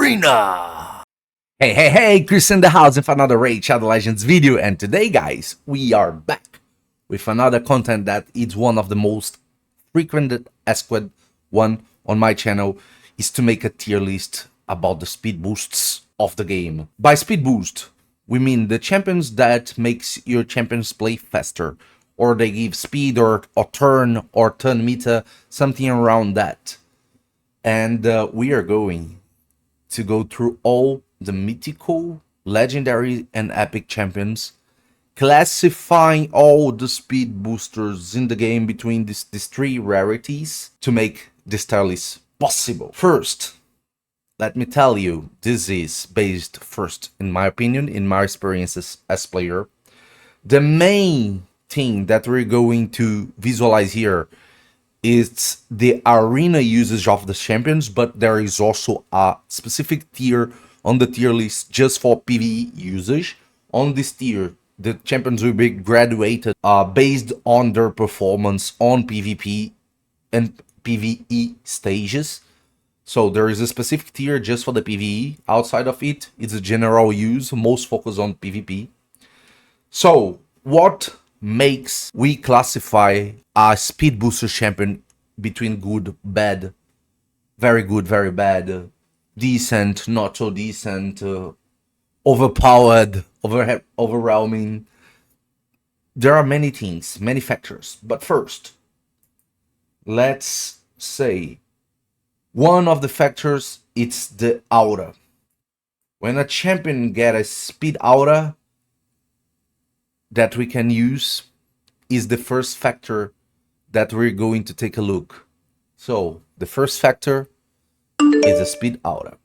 Arena! Hey, Chris in the house with another Raid Shadow Legends video, and today guys, we are back with another content that is one of the most frequented asked one on my channel, is to make a tier list about the speed boosts of the game. By speed boost, we mean the champions that makes your champions play faster, or they give speed or turn meta, something around that. And we are going to go through all the mythical, legendary, and epic champions, classifying all the speed boosters in the game between these three rarities to make this tier list possible. First, let me tell you, this is based first, in my opinion, in my experiences as player. The main thing that we're going to visualize here is the arena usage of the champions, but there is also a specific tier on the tier list just for PvE usage. On this tier, the champions will be graduated based on their performance on PvP and PvE stages. So there is a specific tier just for the PvE. Outside of it, it's a general use, most focus on PvP. So what makes we classify a speed booster champion between good, bad, very good, very bad, decent, not so decent, overpowered, overwhelming? There are many things, many factors. But first, let's say one of the factors, it's the aura. When a champion gets a speed aura that we can use, is the first factor that we're going to take a look. So the first factor is the speed aura.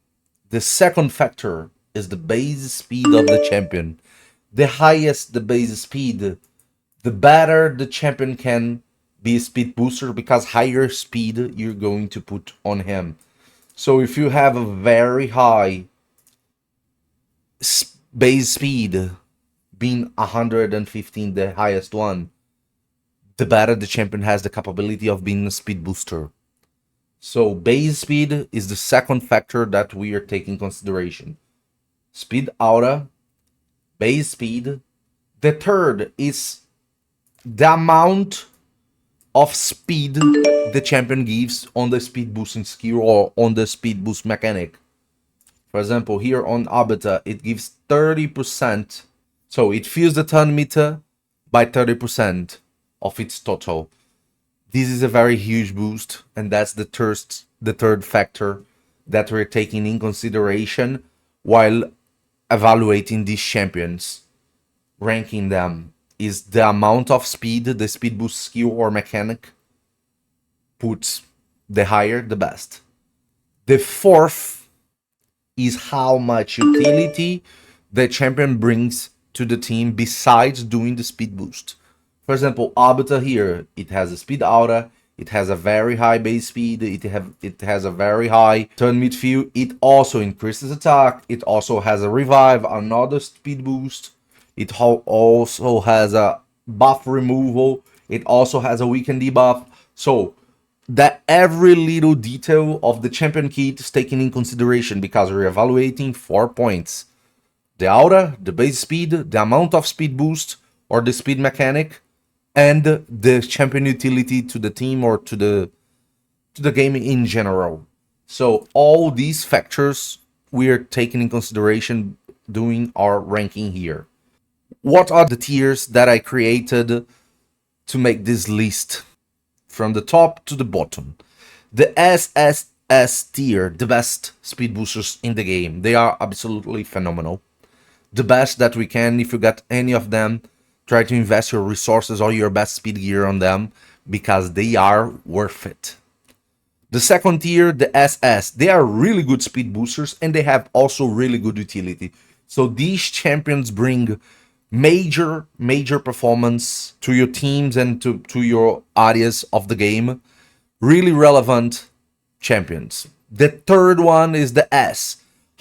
The second factor is the base speed of the champion. The highest the base speed, the better the champion can be a speed booster, because higher speed you're going to put on him. So if you have a very high base speed, being 115, the highest one, the better the champion has the capability of being a speed booster. So base speed is the second factor that we are taking consideration. Speed aura, base speed. The third is the amount of speed the champion gives on the speed boosting skill or on the speed boost mechanic. For example, here on Arbiter, it gives 30%. So it fills the turn meter by 30% of its total. This is a very huge boost, and that's the third factor that we're taking in consideration while evaluating these champions, ranking them. Is the amount of speed the speed boost skill or mechanic puts. The higher, the best. The fourth is how much utility the champion brings to the team besides doing the speed boost. For example, Arbiter here, it has a speed aura, it has a very high base speed, it has a very high turn midfield, it also increases attack, it also has a revive, another speed boost, it also has a buff removal, it also has a weaken debuff. So that every little detail of the champion kit is taken in consideration, because we're evaluating 4 points: the aura, the base speed, the amount of speed boost or the speed mechanic, and the champion utility to the team or to the game in general. So all these factors we are taking in consideration doing our ranking here. What are the tiers that I created to make this list from the top to the bottom? The SSS tier, the best speed boosters in the game. They are absolutely phenomenal. The best that we can. If you got any of them, try to invest your resources or your best speed gear on them, because they are worth it. The second tier, the SS, they are really good speed boosters, and they have also really good utility. So these champions bring major performance to your teams and to your areas of the game. Really relevant champions. The third one is the S,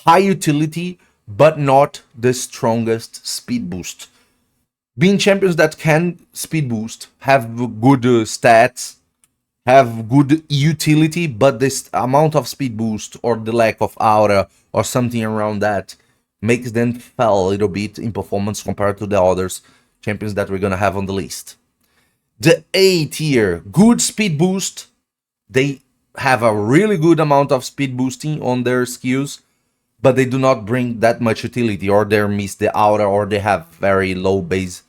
high utility, but not the strongest speed boost. Being champions that can speed boost, have good stats, have good utility, but this amount of speed boost or the lack of aura or something around that makes them fall a little bit in performance compared to the others champions that we're gonna have on the list. The A tier, good speed boost. They have a really good amount of speed boosting on their skills, but they do not bring that much utility, or they miss the aura, or they have very low base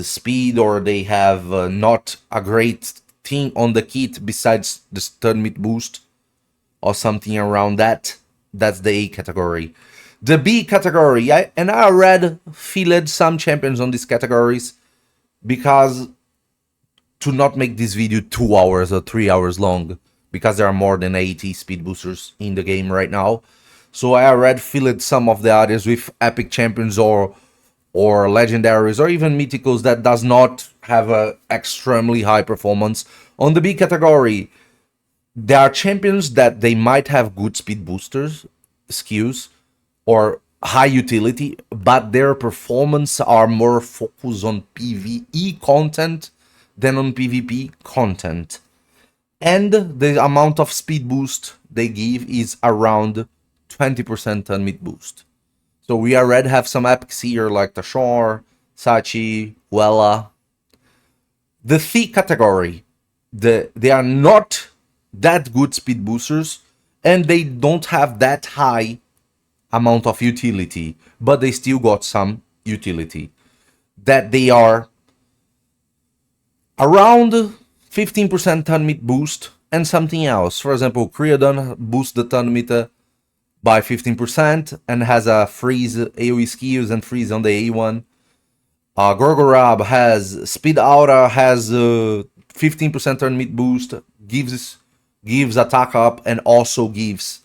speed, or they have not a great thing on the kit besides the stun mid boost or something around that. That's the A category. The B category, I already filled some champions on these categories because to not make this video 2 hours or 3 hours long, because there are more than 80 speed boosters in the game right now. So I already filled some of the others with epic champions or legendaries or even mythicals that does not have a extremely high performance. On the B category, there are champions that they might have good speed boosters skills or high utility, but their performance are more focused on PvE content than on PvP content. And the amount of speed boost they give is around 20% on mid boost. So we already have some epics here like Tashor, Sachi, Wella. The C category, they are not that good speed boosters, and they don't have that high amount of utility, but they still got some utility. That they are around 15% turn meter boost and something else. For example, Creodon boosts the turn meter by 15% and has a freeze AoE skills and freeze on the A1. Gorgorab has Speed Aura, has 15% turn meter boost, gives attack up and also gives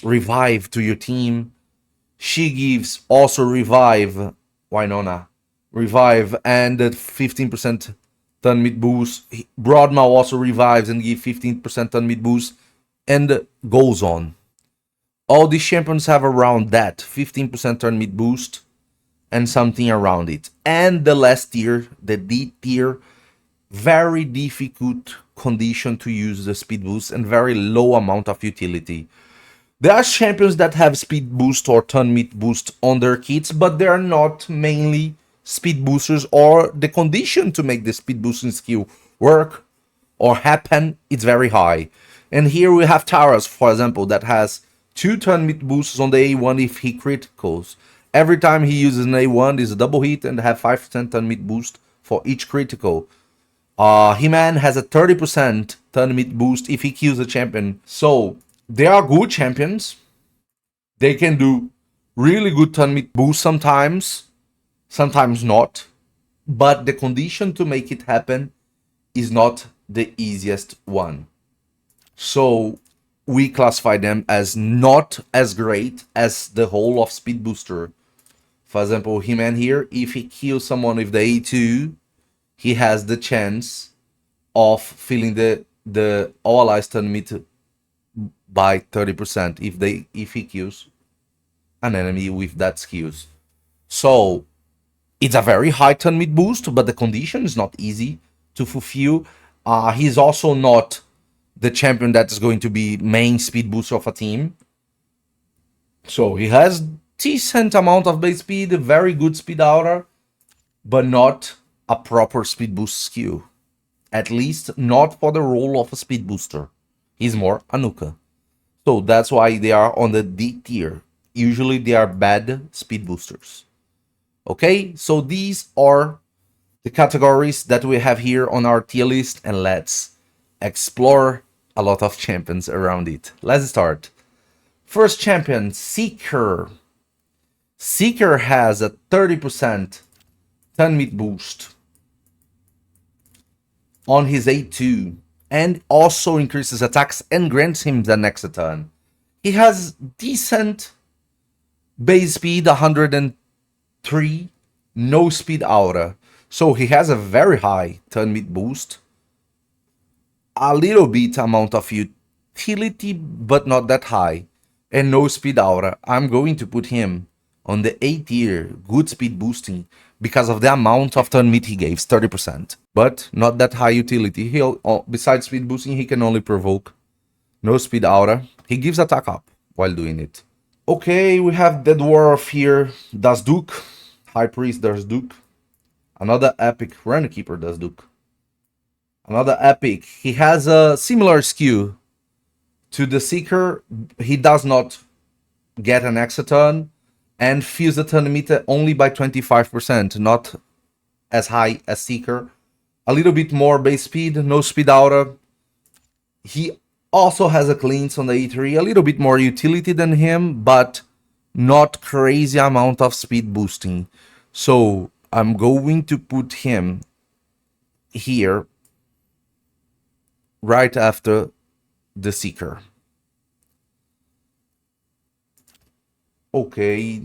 revive to your team. She gives also revive, Winona, revive and 15% turn mid boost. Broadmouth also revives and gives 15% turn mid boost, and goes on. All these champions have around that 15% turn mid boost and something around it. And the last tier, the D tier, very difficult condition to use the speed boost and very low amount of utility. There are champions that have speed boost or turn mid boost on their kits, but they are not mainly speed boosters, or the condition to make the speed boosting skill work or happen is very high. And here we have Taras, for example, that has 2 turn mid boosts on the A1 if he criticals. Every time he uses an A1 is a double hit and have 5% turn mid boost for each critical. He-Man has a 30% turn mid boost if he kills a champion. So they are good champions. They can do really good turn mid boost sometimes not. But the condition to make it happen is not the easiest one. So we classify them as not as great as the whole of speed booster. For example, He-Man here, if he kills someone with the A2, he has the chance of filling the all allies turn mid by 30% if he kills an enemy with that skills. So it's a very high turn mid boost, but the condition is not easy to fulfill. He's also not the champion that is going to be main speed booster of a team. So he has decent amount of base speed, very good speed aura, but not a proper speed boost skill. At least not for the role of a speed booster. He's more a nuker. So that's why they are on the D tier. Usually they are bad speed boosters. Okay, so these are the categories that we have here on our tier list, and let's explore a lot of champions around it. Let's start. First champion, Seeker. Seeker has a 30% turn mid boost on his A2 and also increases attacks and grants him the next turn. He has decent base speed, 103, no speed aura. So he has a very high turn mid boost, a little bit amount of utility, but not that high, and no speed aura. I'm going to put him on the A tier, good speed boosting, because of the amount of turn mid he gave, 30%. But not that high utility. Besides speed boosting, he can only provoke. No speed aura. He gives attack up, while doing it. Okay, we have the dwarf here, Das Duke, High Priest Das Duke. Another epic Runkeeper Das Duke. Another epic. He has a similar skew to the Seeker. He does not get an Exaton and fills the turn meter only by 25%, not as high as Seeker. A little bit more base speed, no speed aura. He also has a cleanse on the E3, a little bit more utility than him, but not crazy amount of speed boosting. So I'm going to put him here right after the Seeker. Okay,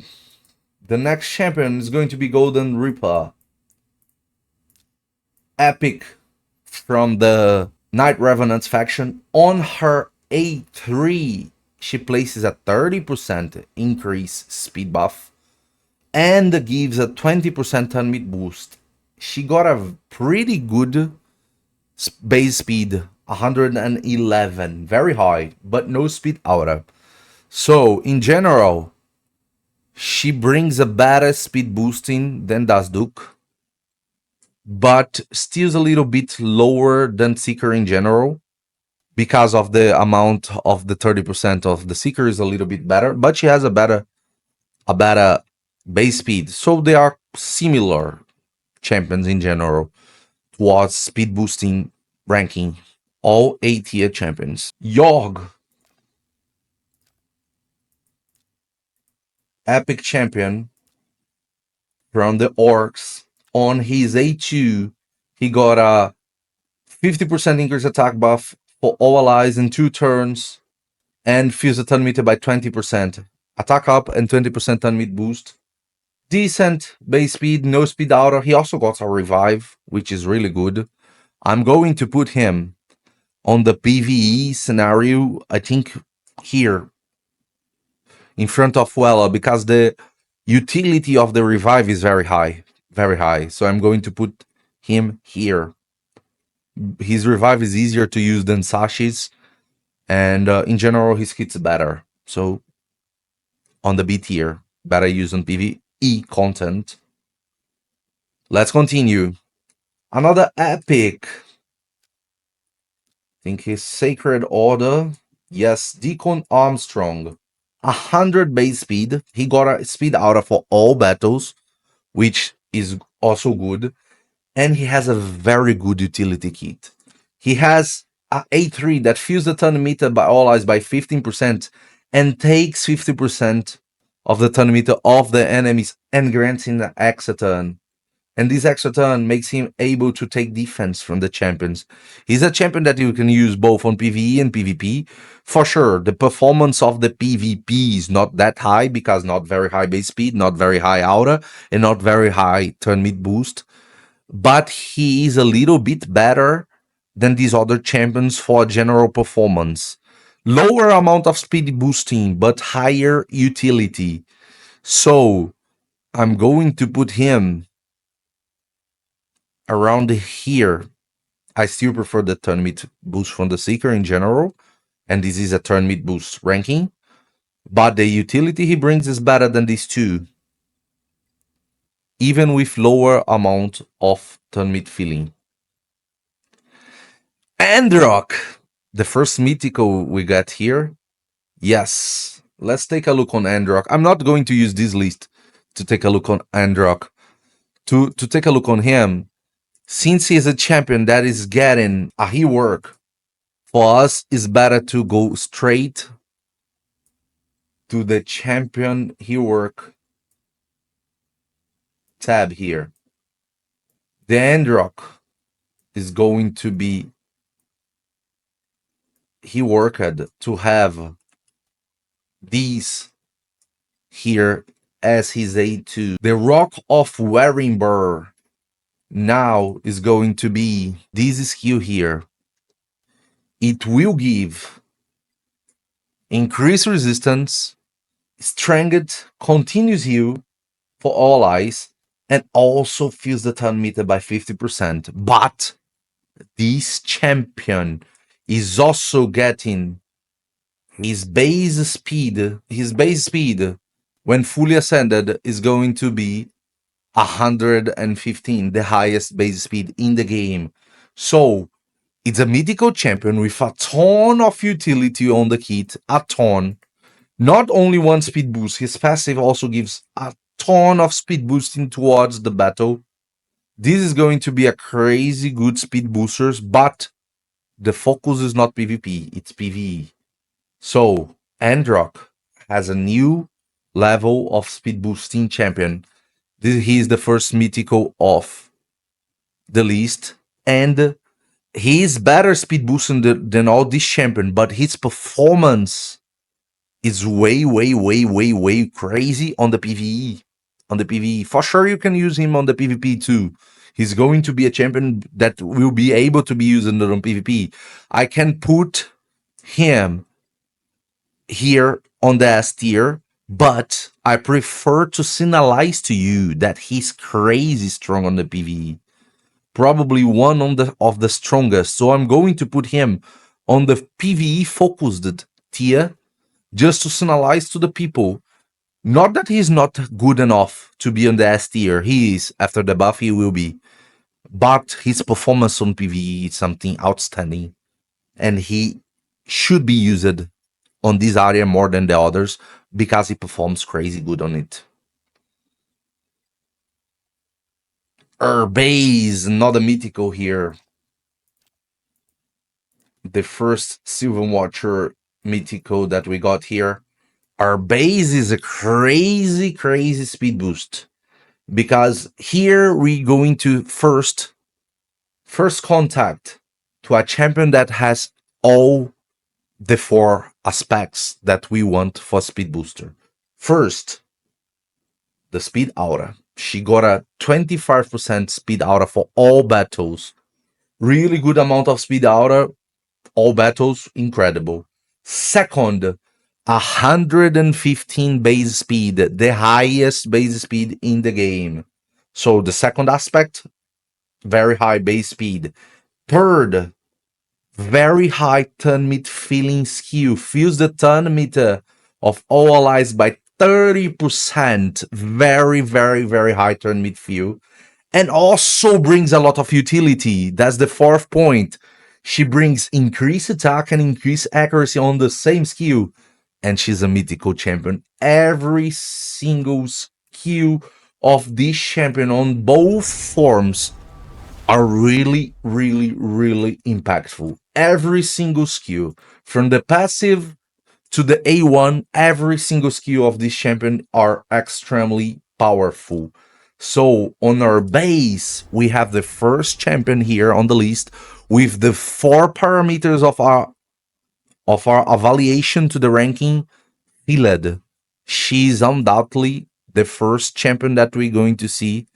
the next champion is going to be Golden Reaper. Epic from the Night Revenants faction. On her A3, she places a 30% increase speed buff and gives a 20% turn mid boost. She got a pretty good base speed, 111, very high, but no speed aura. So in general, she brings a better speed boosting than does Duke, but still a little bit lower than Seeker in general because of the amount of the 30% of the Seeker is a little bit better, but she has a better base speed. So they are similar champions in general towards speed boosting ranking. All A-tier champions. Yorg, epic champion from the Orcs. On his A2, he got a 50% increase attack buff for all allies in 2 turns and fills the turn meter by 20%. Attack up and 20% turn meter boost. Decent base speed, no speed aura. He also got a revive, which is really good. I'm going to put him on the PvE scenario, I think here in front of Wella, because the utility of the revive is very high, very high. So I'm going to put him here. His revive is easier to use than Sashi's, and in general, his hits better. So on the B tier, better use on PvE content. Let's continue. Another epic. I think his Sacred Order. Yes, Deacon Armstrong. 100 base speed. He got a speed aura for all battles, which is also good. And he has a very good utility kit. He has a A3 that fills the turn meter by all eyes by 15% and takes 50% of the turn meter of the enemies and grants him the extra turn. And this extra turn makes him able to take defense from the champions. He's a champion that you can use both on PvE and PvP. For sure, the performance of the PvP is not that high because not very high base speed, not very high aura, and not very high turn mid boost. But he is a little bit better than these other champions for general performance. Lower amount of speed boosting, but higher utility. So I'm going to put him around here. I still prefer the turn mid boost from the Seeker in general, and this is a turn mid boost ranking. But the utility he brings is better than these two, even with lower amount of turn mid filling. Androck, the first mythical we got here. Yes, let's take a look on Androck. I'm not going to use this list to take a look on Androck. To take a look on him, since he's a champion that is getting a rework, for us it's better to go straight to the champion rework tab here. The Androck is going to be reworked to have these here as his A2. The Rock of Wearingbur now is going to be this skill here. It will give increased resistance, strength, continuous heal for all eyes, and also fills the turn meter by 50%. But this champion is also getting his base speed when fully ascended is going to be 115, the highest base speed in the game. So it's a mythical champion with a ton of utility on the kit, a ton. Not only one speed boost, his passive also gives a ton of speed boosting towards the battle. This is going to be a crazy good speed boosters, but the focus is not PvP, it's PvE. So Androck has a new level of speed boosting champion. He is the first mythical of the list, and he is better speed boosting than all this champion, but his performance is way crazy on the PvE. On the PvE. For sure, you can use him on the PvP too. He's going to be a champion that will be able to be used on PvP. I can put him here on the S tier, but I prefer to signalize to you that he's crazy strong on the PvE. Probably one of the strongest. So I'm going to put him on the PvE focused tier just to signalize to the people. Not that he's not good enough to be on the S tier. He is. After the buff, he will be. But his performance on PvE is something outstanding. And he should be used on this area more than the others because he performs crazy good on it. Arbais, another mythical here. The first Silver Watcher mythical that we got here. Arbais is a crazy speed boost because here we're going to first contact to a champion that has all the 4 aspects that we want for speed booster. First, the speed aura. She got a 25% speed aura for all battles. Really good amount of speed aura, all battles, incredible. Second, 115 base speed, the highest base speed in the game. So the second aspect, very high base speed. Third, very high turn mid feeling skill. Fills the turn meter of all allies by 30%. Very high turn mid feel. And also brings a lot of utility. That's the 4th point. She brings increased attack and increased accuracy on the same skill. And she's a mythical champion. Every single skill of this champion on both forms are really impactful. Every single skill, from the passive to the A1, every single skill of this champion are extremely powerful. So on our base, we have the first champion here on the list with the 4 parameters of our evaluation to the ranking filled. She's undoubtedly the first champion that we're going to see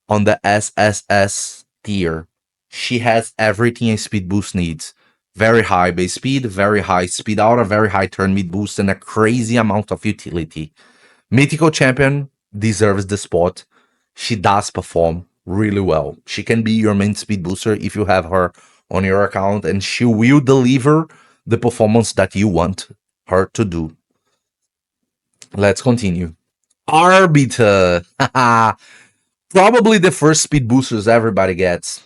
on the SSS tier. She has everything a speed boost needs. Very high base speed, very high speed aura, very high turn mid boost, and a crazy amount of utility. Mythical champion deserves the spot. She does perform really well. She can be your main speed booster if you have her on your account, and she will deliver the performance that you want her to do. Let's continue. Arbiter. Probably the first speed boosters everybody gets.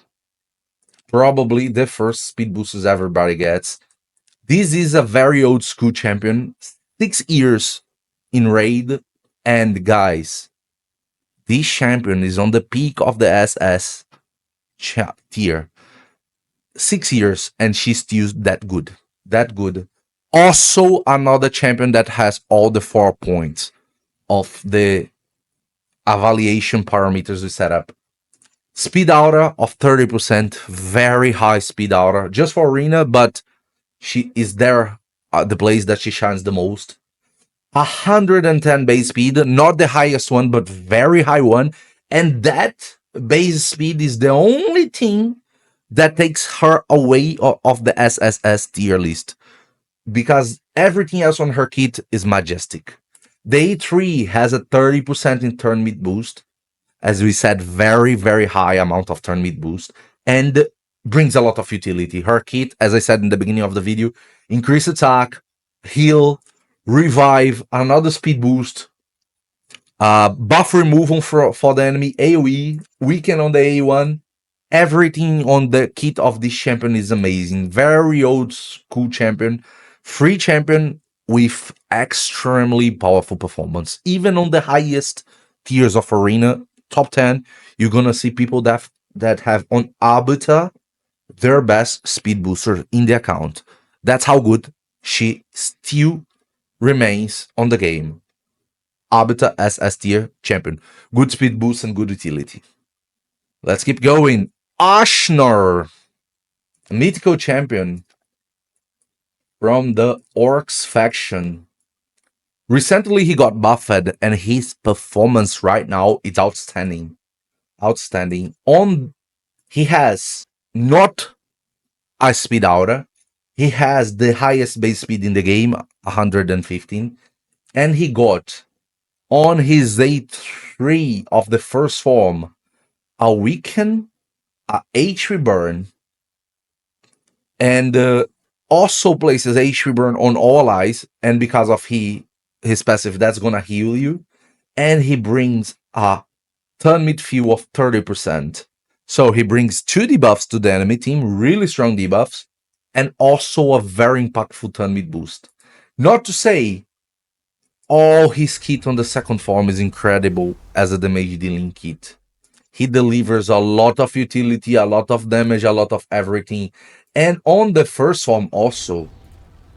This is a very old school champion. 6 years in raid. And guys, this champion is on the peak of the SS tier. 6 years and she's still that good. Also another champion that has all the 4 points of the evaluation parameters we set up. Speed aura of 30%, very high speed aura, just for arena, but she is there the place that she shines the most. 110 base speed, not the highest one, but very high one. And that base speed is the only thing that takes her away of the SSS tier list, because everything else on her kit is majestic. The A3 has a 30% in turn mid boost, as we said, very high amount of turn mid boost, and brings a lot of utility. Her kit, as I said in the beginning of the video, increased attack, heal, revive, another speed boost, buff removal for the enemy, AoE, weaken on the A1. Everything on the kit of this champion is amazing. Very old school champion, free champion with extremely powerful performance. Even on the highest tiers of arena, top 10, you're gonna see people that have on Arbiter their best speed booster in the account. That's how good she still remains on the game. Arbiter as S tier champion. Good speed boost and good utility. Let's keep going. Ashner, mythical champion from the Orcs faction. Recently he got buffed and his performance right now is outstanding. Outstanding. He has not a speed aura. He has the highest base speed in the game, 115. And he got on his A3 of the first form a weaken, a HP burn, and also places HP burn on all allies. And because of his passive, that's gonna heal you. And he brings a turn mid fuel of 30%. So he brings 2 debuffs to the enemy team, really strong debuffs, and also a very impactful turn mid boost. Not to say all his kit on the second form is incredible as a damage dealing kit. He delivers a lot of utility, a lot of damage, a lot of everything. And on the first form also,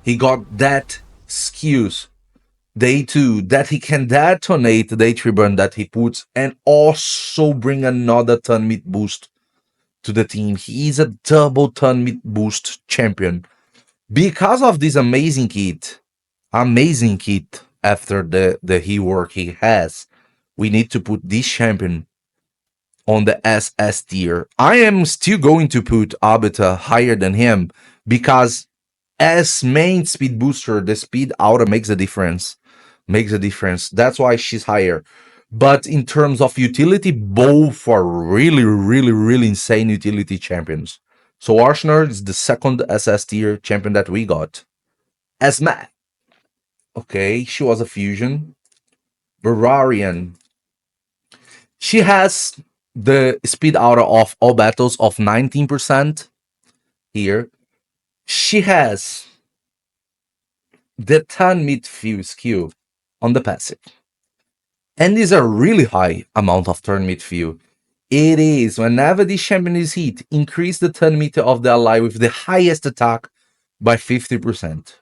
he got that skills, day 2, that he can detonate the H3 burn that he puts and also bring another turn mid boost to the team. He is a double turn mid boost champion. Because of this amazing kit after the rework he has, we need to put this champion on the SS tier. I am still going to put Arbiter higher than him because as main speed booster, the speed aura makes a difference. That's why she's higher. But in terms of utility, both are really, really, really insane utility champions. So Ashner is the second SS tier champion that we got. Esma. Okay, she was a fusion. Barbarian. She has the speed aura of all battles of 19% here. She has the turn mid fuel skill on the passive. And is a really high amount of turn mid fuel. It is, whenever this champion is hit, increase the turn meter of the ally with the highest attack by 50%.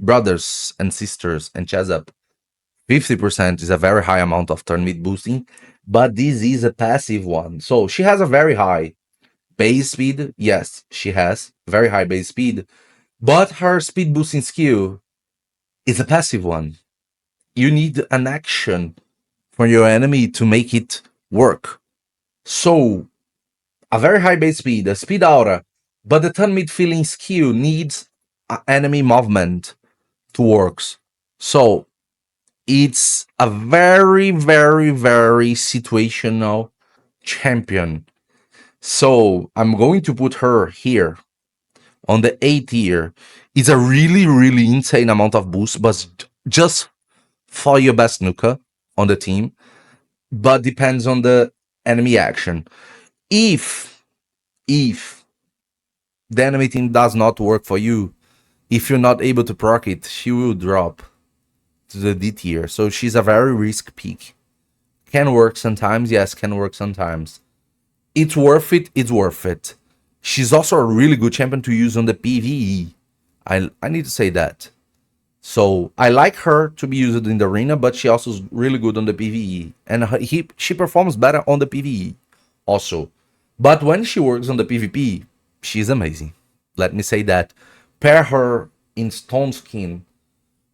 Brothers and sisters and chest up, 50% is a very high amount of turn mid boosting, but this is a passive one. So she has a very high base speed. Yes, she has very high base speed, but her speed boosting skill is a passive one. You need an action for your enemy to make it work. So a very high base speed, a speed aura, but the turn mid feeling skill needs enemy movement to work. So it's a very, very, very situational champion. So I'm going to put her here on the A tier. It's a really, really insane amount of boost, but just for your best nuker on the team. But depends on the enemy action. If the enemy team does not work for you, if you're not able to proc it, she will drop to the D tier. So she's a very risk pick. Can work sometimes, yes, can work sometimes. It's worth it. She's also a really good champion to use on the PvE. I need to say that. So I like her to be used in the arena, but she also is really good on the PvE. And she performs better on the PvE also. But when she works on the PvP, she's amazing. Let me say that. Pair her in Stone Skin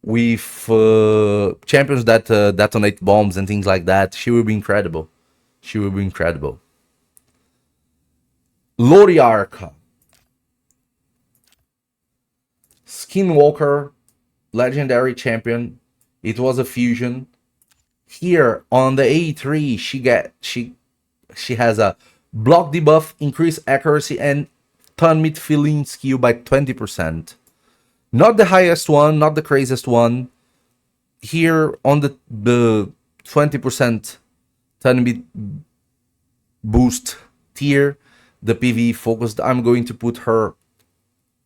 with champions that detonate bombs and things like that. She will be incredible. Loriarca. Skinwalker, legendary champion. It was a fusion. Here on the A3, she has a block debuff, increase accuracy, and turn mid feeling skill by 20%. Not the highest one, not the craziest one. Here on the 20% turn boost tier, the PvE focused, I'm going to put her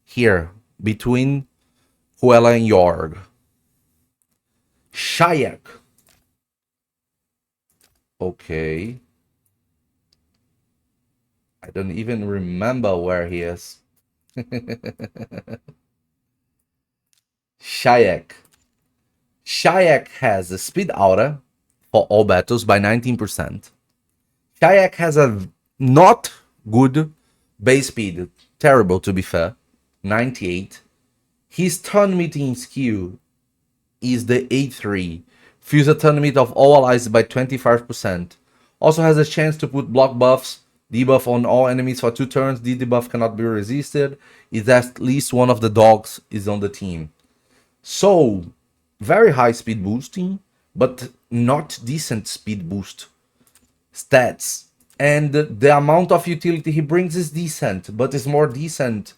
here between Huela and Yorg. Shayak. Okay. I don't even remember where he is. Shayak. Shayak has a speed aura for all battles by 19%. Shayak has a not good base speed, terrible to be fair, 98. His turn meeting skill is the A3, fills a turn meet of all allies by 25%. Also has a chance to put block buffs, debuff on all enemies for 2 turns. The debuff cannot be resisted. Is at least one of the dogs is on the team. So, very high speed boosting, but not decent speed boost stats. And the amount of utility he brings is decent, but is more decent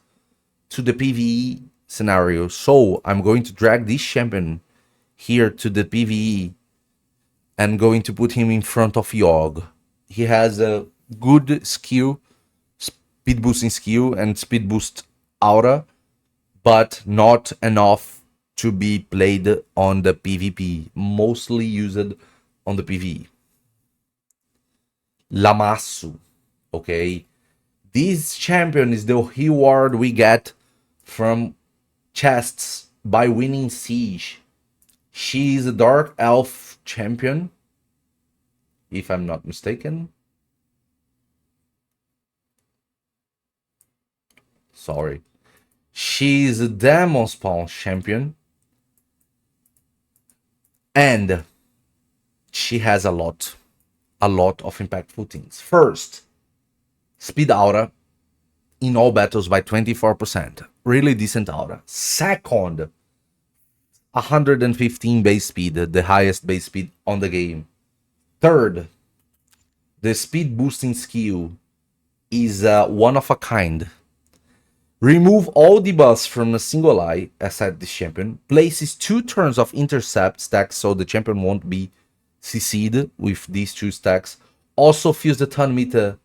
to the PvE scenario. So, I'm going to drag this champion here to the PvE and going to put him in front of Yogg. He has a good skill, speed boosting skill and speed boost aura, but not enough to be played on the PvP, mostly used on the PvE. Lamassu, okay? This champion is the reward we get from chests by winning Siege. She is a Dark Elf champion, if I'm not mistaken. Sorry. She's a Demon Spawn champion. And she has a lot of impactful things. First, speed aura in all battles by 24%. Really decent aura. Second, 115 base speed, the highest base speed on the game. Third, the speed boosting skill is one of a kind. Remove all debuffs from a single eye, aside this champion. Places 2 turns of intercept stacks so the champion won't be CC'd with these 2 stacks. Also fills the turn meter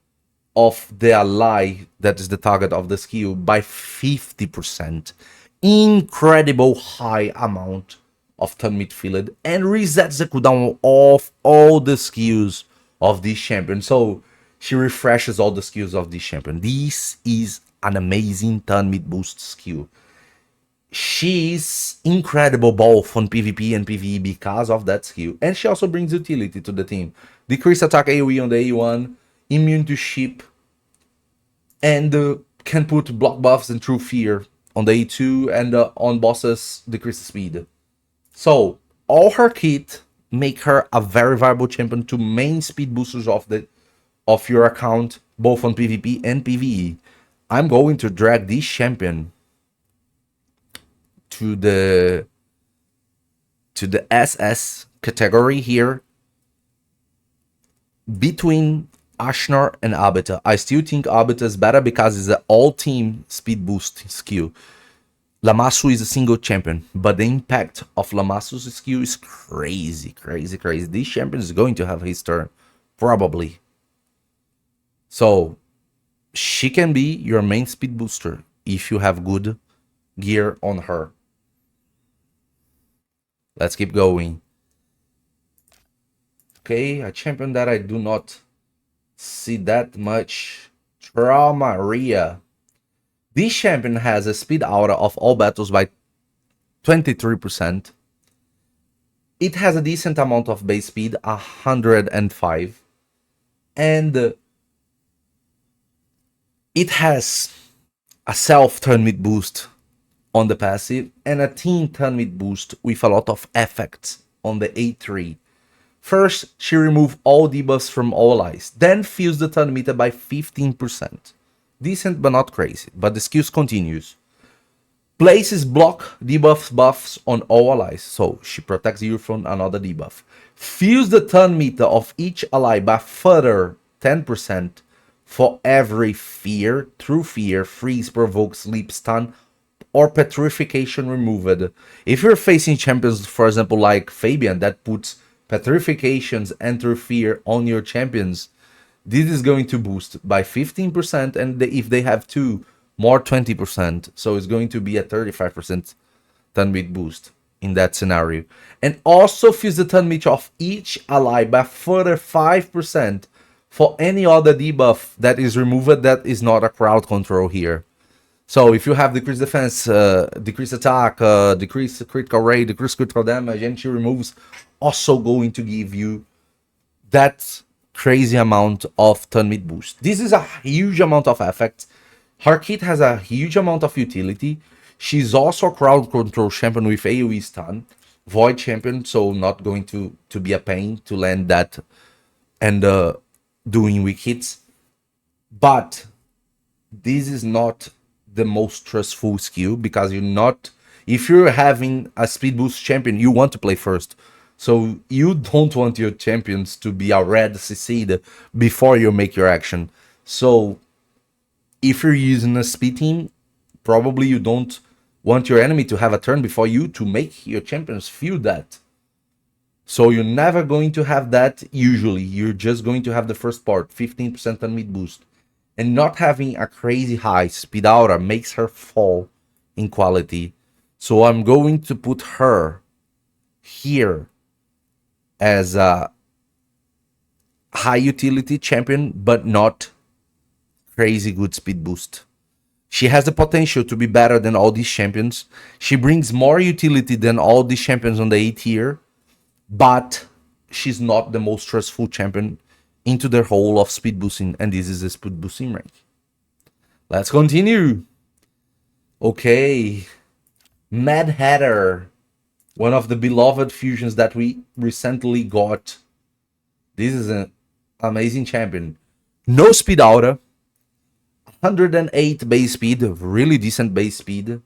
of the ally that is the target of the skill by 50%. Incredible high amount of turn meter filled, and resets the cooldown of all the skills of this champion. So she refreshes all the skills of this champion. This is an amazing turn mid boost skill. She's incredible both on PvP and PvE because of that skill, and she also brings utility to the team. Decreased attack AoE on the A1, immune to ship, and can put block buffs and true fear on the A2, and on bosses decrease speed. So all her kit make her a very viable champion to main speed boosters of your account, both on PvP and PvE. I'm going to drag this champion to the SS category here between Ashner and Arbiter. I still think Arbiter is better because it's an all-team speed boost skill. Lamassu is a single champion, but the impact of Lamassu's skill is crazy, crazy, crazy. This champion is going to have his turn, probably. So she can be your main speed booster if you have good gear on her. Let's keep going. Okay, a champion that I do not see that much. Traumaria. This champion has a speed aura of all battles by 23%. It has a decent amount of base speed, 105. And it has a self turn mid boost on the passive and a team turn mid boost with a lot of effects on the A3. First, she removes all debuffs from all allies, then fills the turn meter by 15%. Decent but not crazy, but the skills continues. Places block debuff buffs on all allies, so she protects you from another debuff. Fills the turn meter of each ally by further 10% for every fear, true fear, freeze, provoke, sleep, stun, or petrification removed. If you're facing champions, for example, like Fabian, that puts petrifications and fear on your champions, this is going to boost by 15%, and if they have two, more 20%. So it's going to be a 35% turn meat boost in that scenario. And also fuse the turn meat of each ally by further 5% for any other debuff that is removed that is not a crowd control here. So if you have decreased defense, decreased attack, decreased critical rate, decreased critical damage, and she removes, also going to give you that crazy amount of turn mid boost. This is a huge amount of effects. Her kit has a huge amount of utility. She's also a crowd control champion with AoE stun. Void champion, so not going to be a pain to land that and doing weak hits. But this is not the most trustful skill, because you're not, if you're having a speed boost champion, you want to play first. So you don't want your champions to be a red CC'd before you make your action. So if you're using a speed team, probably you don't want your enemy to have a turn before you to make your champions feel that. So you're never going to have that usually. You're just going to have the first part, 15% on mid boost. And not having a crazy high speed aura makes her fall in quality. So I'm going to put her here as a high utility champion, but not crazy good speed boost. She has the potential to be better than all these champions. She brings more utility than all these champions on the A tier, but she's not the most trustful champion into the whole of speed boosting, and this is a speed boosting rank. Let's continue. Okay, Mad Hatter, one of the beloved fusions that we recently got. This is an amazing champion. No speed aura, 108 base speed, really decent base speed,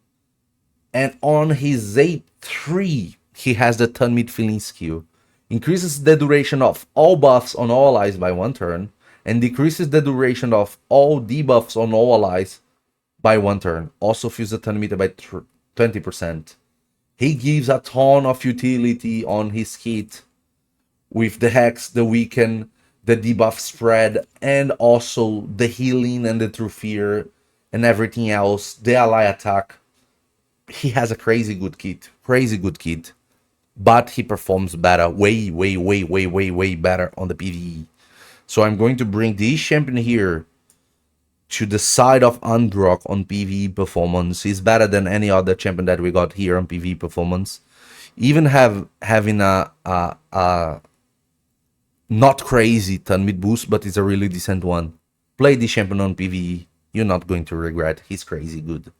and on his A3 he has the turn mid feeling skill. Increases the duration of all buffs on all allies by 1 turn, and decreases the duration of all debuffs on all allies by 1 turn. Also fills the turn meter by 20%. He gives a ton of utility on his kit with the Hex, the Weaken, the debuff spread, and also the healing and the true fear and everything else, the ally attack. He has a crazy good kit. But he performs better, way better on the PvE. So I'm going to bring this champion here to the side of Androck on PvE performance. He's better than any other champion that we got here on PvE performance. Even having a not crazy turn mid boost, but it's a really decent one. Play this champion on PvE. You're not going to regret. He's crazy good.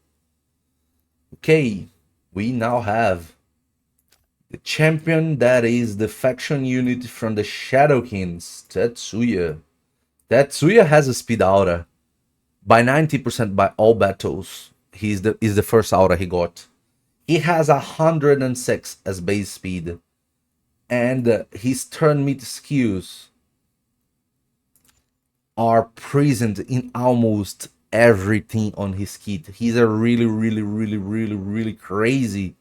Okay, we now have the champion that is the faction unit from the Shadowkins, Tetsuya. Tetsuya has a speed aura by 90% by all battles. Is the first aura he got. He has 106 as base speed, and his turn mid skills are present in almost everything on his kit. He's a really crazy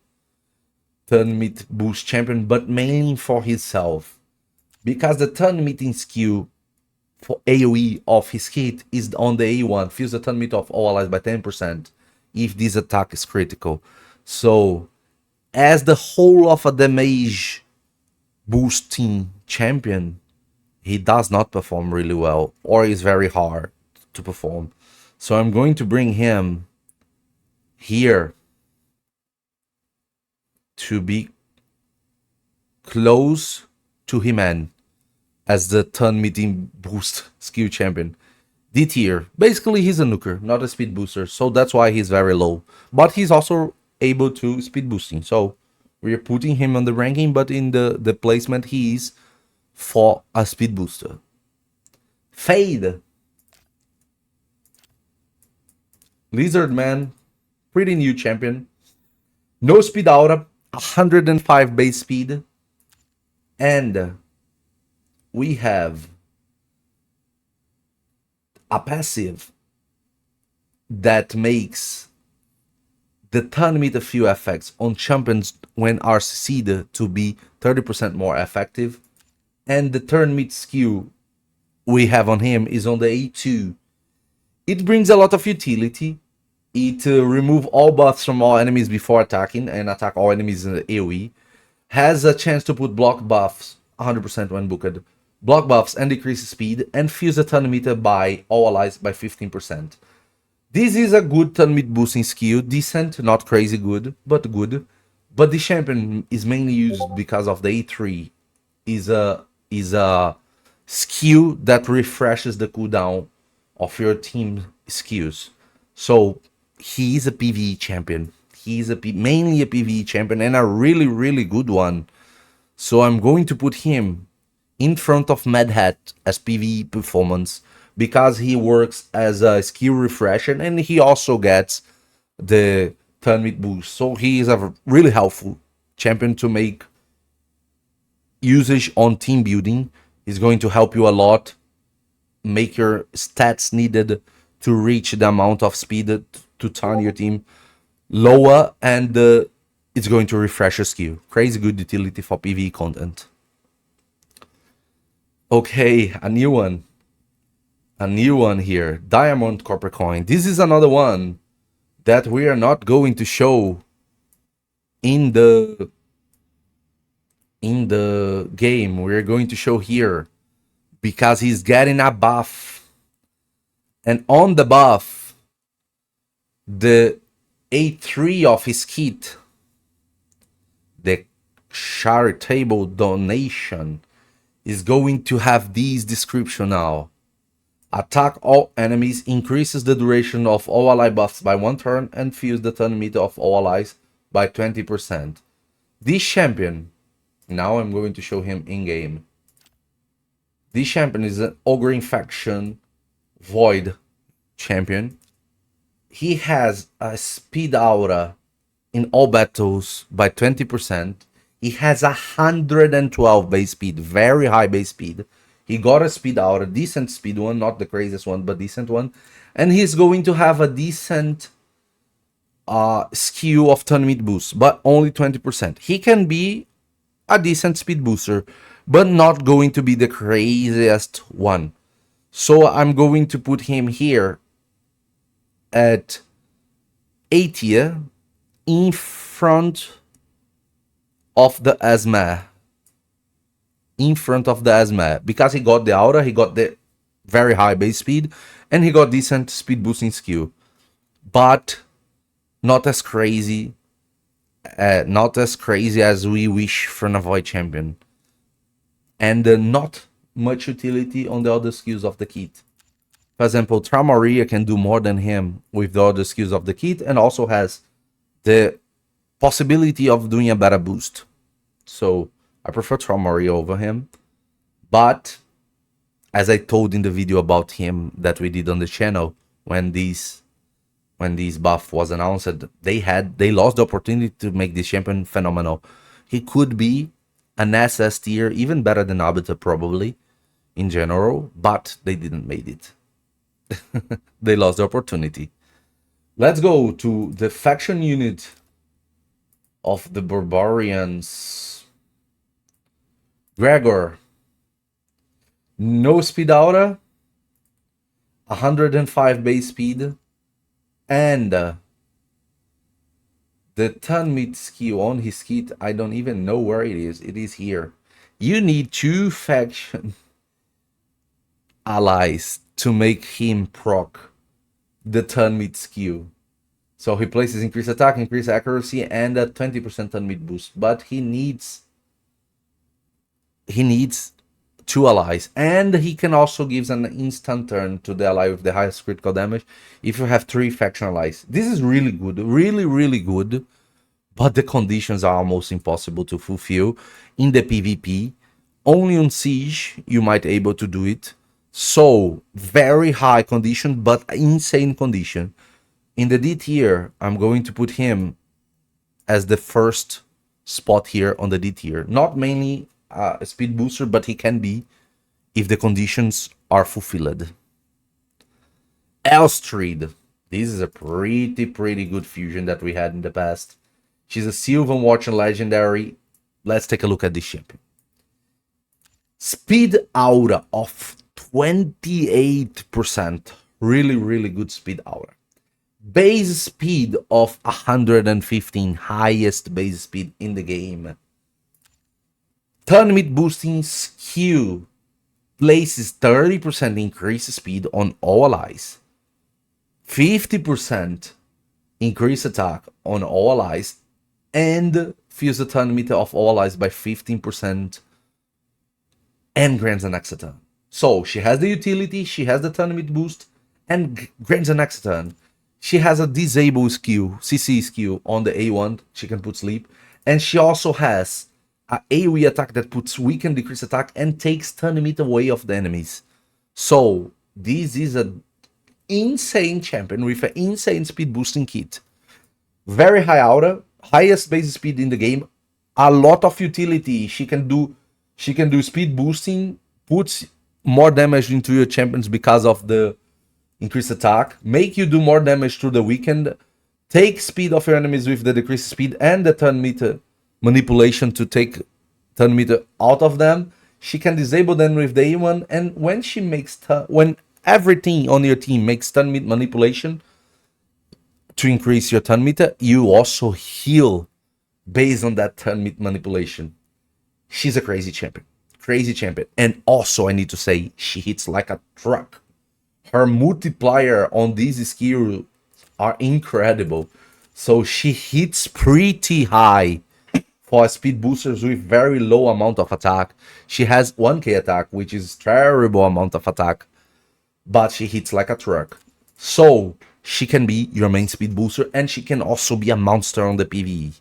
turn mid boost champion, but mainly for himself, because the turn meeting skill for AoE of his kit is on the A1, fills the turn mid of all allies by 10% if this attack is critical. So as the whole of a damage boosting champion, he does not perform really well, or is very hard to perform. So I'm going to bring him here to be close to He-Man as the turn meeting boost skill champion. D tier. Basically, he's a nuker, not a speed booster, so that's why he's very low. But he's also able to speed boosting, so we're putting him on the ranking, but in the placement he is for a speed booster. Fade. Lizard Man, pretty new champion. No speed aura, 105 base speed, and we have a passive that makes the turn meter few effects on champions when RCC'd to be 30% more effective. And the turn meet skew we have on him is on the A2. It brings a lot of utility. It remove all buffs from all enemies before attacking and attack all enemies in the AoE. Has a chance to put block buffs 100% when booked. Block buffs and decrease speed and fills the turn meter by all allies by 15%. This is a good turn meter boosting skill, decent, not crazy good, but good. But the champion is mainly used because of the A3 is a skill that refreshes the cooldown of your team skills. So he is a PvE champion. He's mainly a PvE champion and a really good one. So I'm going to put him in front of Mad Hat as PvE performance because he works as a skill refresher and he also gets the turn meet boost. So he is a really helpful champion to make usage on team building. Is going to help you a lot, make your stats needed to reach the amount of speed to turn your team lower, and it's going to refresh your skill. Crazy good utility for PvE content. Okay, a new one here, Diamond Copper Coin. This is another one that we are not going to show in the game. We're going to show here because he's getting a buff, and on the buff the A3 of his kit, the charitable donation, is going to have this description now. Attack all enemies, increases the duration of all ally buffs by 1 turn and fills the turn meter of all allies by 20%. This champion, now I'm going to show him in game. This champion is an Ogre Infection Void champion. He has a speed aura in all battles by 20%. He has 112 base speed, very high base speed. He got a speed aura, decent speed one, not the craziest one, but decent one. And he's going to have a decent skew of turn meet boost, but only 20%. He can be a decent speed booster, but not going to be the craziest one. So I'm going to put him here at A tier in front of the Asthma. In front of the Asthma, because he got the aura, he got the very high base speed, and he got decent speed boosting skill, but not as crazy as we wish from a void champion, and not much utility on the other skills of the kit. For example, Traumaria can do more than him with the other skills of the kit, and also has the possibility of doing a better boost. So I prefer Traumaria over him, but as I told in the video about him that we did on the channel, when this buff was announced, they lost the opportunity to make this champion phenomenal. He could be an SS tier, even better than Arbiter probably in general, but they didn't make it. They lost the opportunity. Let's go to the faction unit of the Barbarians. Gregor, no speed aura, 105 base speed, and the turn meet skill on his kit, I don't even know where it is. It is here. You need 2 faction allies to make him proc the turn meet skill. So he places increased attack, increased accuracy, and a 20% turn meet boost. But he needs 2 allies, and he can also give an instant turn to the ally with the highest critical damage if you have 3 faction allies. This is really good, really good, but the conditions are almost impossible to fulfill in the PvP. Only on Siege you might able to do it. So very high condition, but insane condition. In the D tier, I'm going to put him as the first spot here on the D tier. Not mainly a speed booster, but he can be if the conditions are fulfilled. Elstride. This is a pretty good fusion that we had in the past. She's a Sylvan Watching Legendary. Let's take a look at this champion. Speed aura of 28%. Really good speed aura. Base speed of 115. Highest base speed in the game. Tournament boosting skill. Places 30% increase speed on all allies. 50% increase attack on all allies. And fills the turn meter of all allies by 15%. And grants an extra turn. So she has the utility, she has the turn meter boost, and grants an extra turn. She has a disable skill, CC skill on the A1, she can put sleep. And she also has a AoE attack that puts weaken decrease attack and takes turn meter away of the enemies. So this is an insane champion with an insane speed boosting kit. Very high aura, highest base speed in the game, a lot of utility. She can do speed boosting, puts more damage into your champions because of the increased attack, make you do more damage through the weekend, take speed of your enemies with the decreased speed and the turn meter manipulation to take turn meter out of them. She can disable them with the A1, and when she makes when everything on your team makes turn meter manipulation to increase your turn meter, you also heal based on that turn meter manipulation. She's a crazy champion. And also I need to say, she hits like a truck. Her multiplier on these skills are incredible. So she hits pretty high for speed boosters with very low amount of attack. She has 1k attack, which is terrible amount of attack, but she hits like a truck. So she can be your main speed booster, and she can also be a monster on the PvE.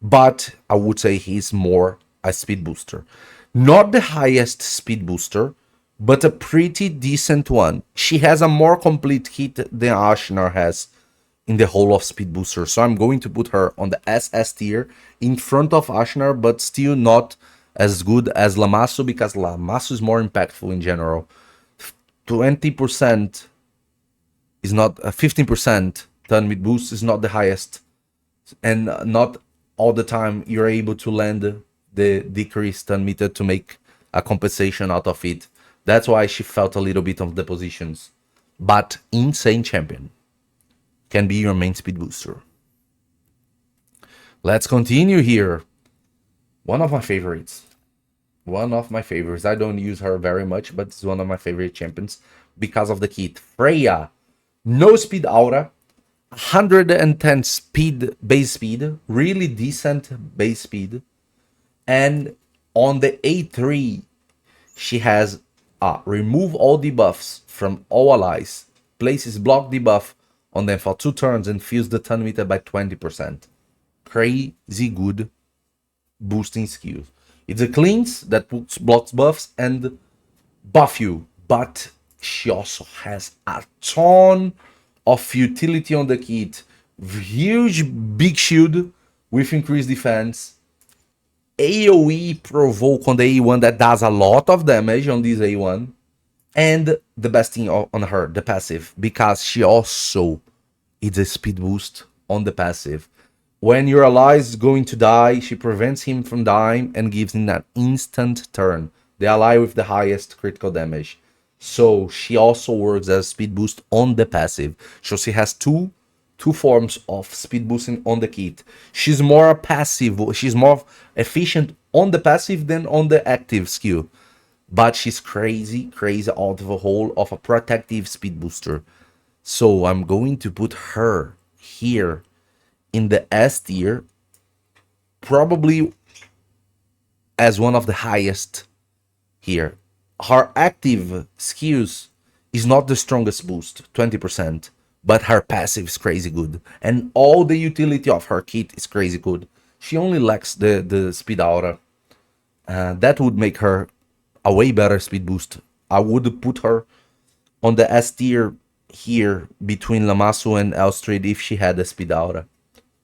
But I would say he's more a speed booster. Not the highest speed booster, but a pretty decent one. She has a more complete kit than Ashner has in the whole of speed booster. So I'm going to put her on the SS tier in front of Ashner, but still not as good as Lamassu, because Lamassu is more impactful in general. 20% is not 15% turn mid boost is not the highest, and not all the time you're able to land the decreased turn meter to make a compensation out of it. That's why she felt a little bit of the positions. But insane champion. Can be your main speed booster. Let's continue here. One of my favorites. I don't use her very much, but it's one of my favorite champions because of the kit. Freya. No speed aura. 110 speed, base speed. Really decent base speed. And on the A3, she has remove all debuffs from all allies. Places block debuff on them for 2 turns and fills the turn meter by 20%. Crazy good boosting skills. It's a cleanse that puts blocks buffs and buff you, but she also has a ton of utility on the kit. Huge big shield with increased defense. AoE provoke on the A1 that does a lot of damage on this A1. And the best thing on her, the passive, because she also is a speed boost on the passive. When your ally is going to die, she prevents him from dying and gives him an instant turn. The ally with the highest critical damage. So she also works as a speed boost on the passive. So she has two forms of speed boosting on the kit. She's more passive, she's more efficient on the passive than on the active skill. But she's crazy out of a hole of a protective speed booster. So I'm going to put her here in the S tier, probably as one of the highest here. Her active skills is not the strongest boost, 20%, but her passive is crazy good. And all the utility of her kit is crazy good. She only lacks the speed aura. That would make her a way better speed boost. I would put her on the S tier here between Lamassu and Elstrade if she had a speed aura.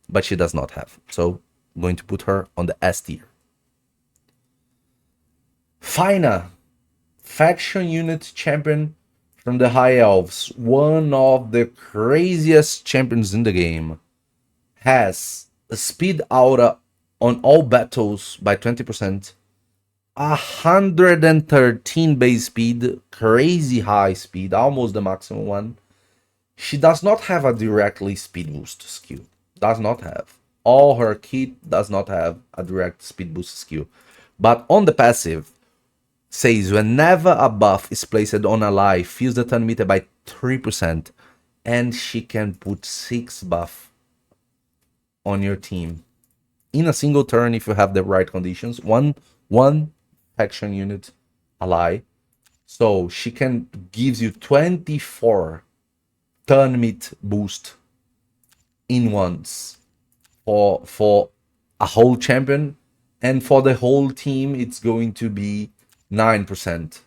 But she does not have. So I'm going to put her on the S tier. Fina. Faction unit champion from the High Elves, one of the craziest champions in the game, has a speed aura on all battles by 20%, 113 base speed, crazy high speed, almost the maximum one. She does not have a directly speed boost skill. Does not have. All her kit does not have a direct speed boost skill. But on the passive, says whenever a buff is placed on a ally, fills the turn meter by 3%, and she can put 6 buff on your team in a single turn if you have the right conditions. One faction unit ally. So she can gives you 24 turn meet boost in once for a whole champion, and for the whole team it's going to be 9%.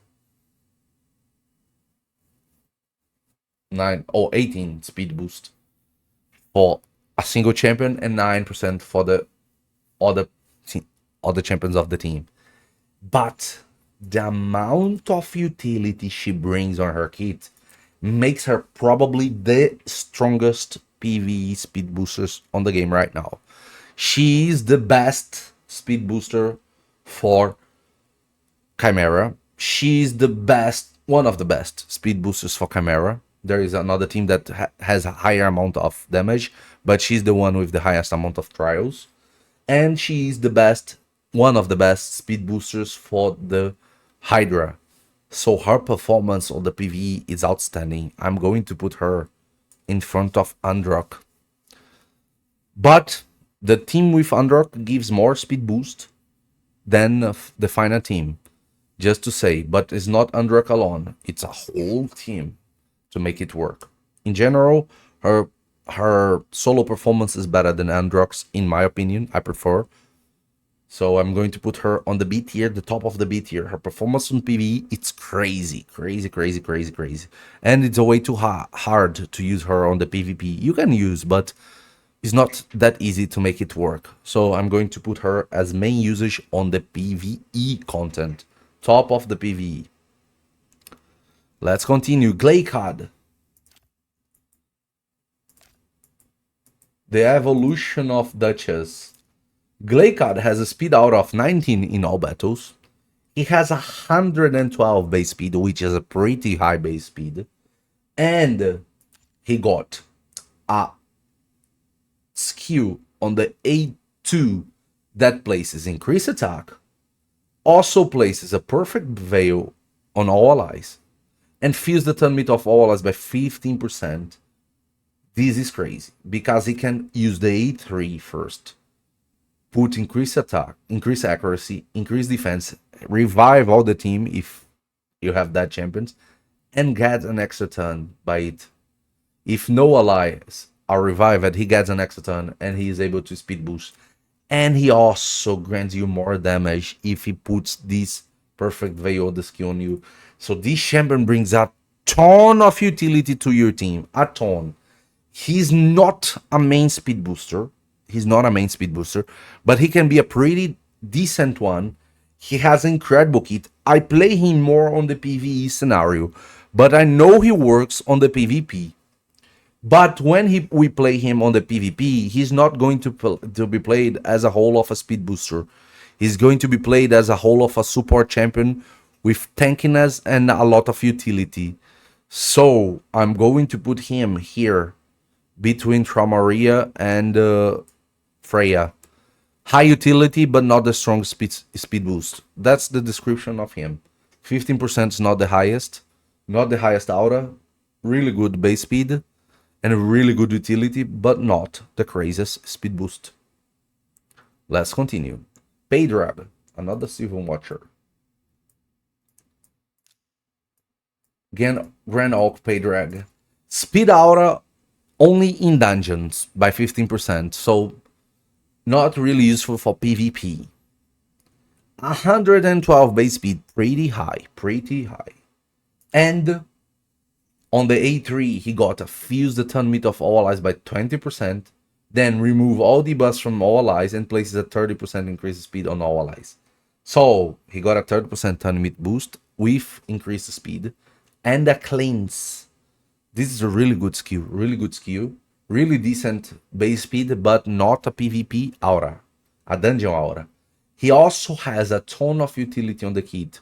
9 or 18 speed boost for a single champion, and 9% for the other champions of the team. But the amount of utility she brings on her kit makes her probably the strongest PvE speed boosters on the game right now. She is the best speed booster for Chimera. She's the best, one of the best speed boosters for Chimera. There is another team that has a higher amount of damage, but she's the one with the highest amount of trials. And she is the best, one of the best speed boosters for the Hydra. So her performance on the PvE is outstanding. I'm going to put her in front of Androck. But the team with Androck gives more speed boost than the final team. Just to say, but it's not Androck alone. It's a whole team to make it work. In general, her solo performance is better than Androck's, in my opinion. I prefer. So I'm going to put her on the B tier, the top of the B tier. Her performance on PvE, it's crazy. And it's a way too hard to use her on the PvP. You can use, but it's not that easy to make it work. So I'm going to put her as main usage on the PvE content. Top of the PvE. Let's continue. Glaykard. The evolution of Duchess. Glaykard has a speed out of 19 in all battles. He has 112 base speed, which is a pretty high base speed. And he got a skill on the A2 that places increased attack, also places a perfect veil on all allies, and fills the turn meter of all allies by 15%. This is crazy, because he can use the A3 first. Put increased attack, increased accuracy, increased defense, revive all the team if you have that champions, and get an extra turn by it. If no allies are revived, he gets an extra turn and he is able to speed boost. And he also grants you more damage if he puts this perfect veil of the skill on you. So this champion brings a ton of utility to your team. A ton. He's not a main speed booster. But he can be a pretty decent one. He has an incredible kit. I play him more on the PvE scenario, but I know he works on the PvP. But when we play him on the PvP, he's not going to be played as a whole of a speed booster. He's going to be played as a whole of a support champion with tankiness and a lot of utility. So I'm going to put him here between Traumaria and Freya. High utility, but not the strong speed boost. That's the description of him. 15% is not the highest aura. Really good base speed and really good utility, but not the craziest speed boost. Let's continue. Paydrab, another Sylvan Watcher. Again, Grand Oak Paydrag. Speed aura only in dungeons by 15%, so not really useful for PvP. 112 base speed, pretty high. And on the A3, he got a fuse the turn meter of all allies by 20%, then remove all debuffs from all allies and places a 30% increased speed on all allies. So he got a 30% turn meter boost with increased speed, and a cleanse. This is a really good skill, really decent base speed, but not a PvP aura, a dungeon aura. He also has a ton of utility on the kit,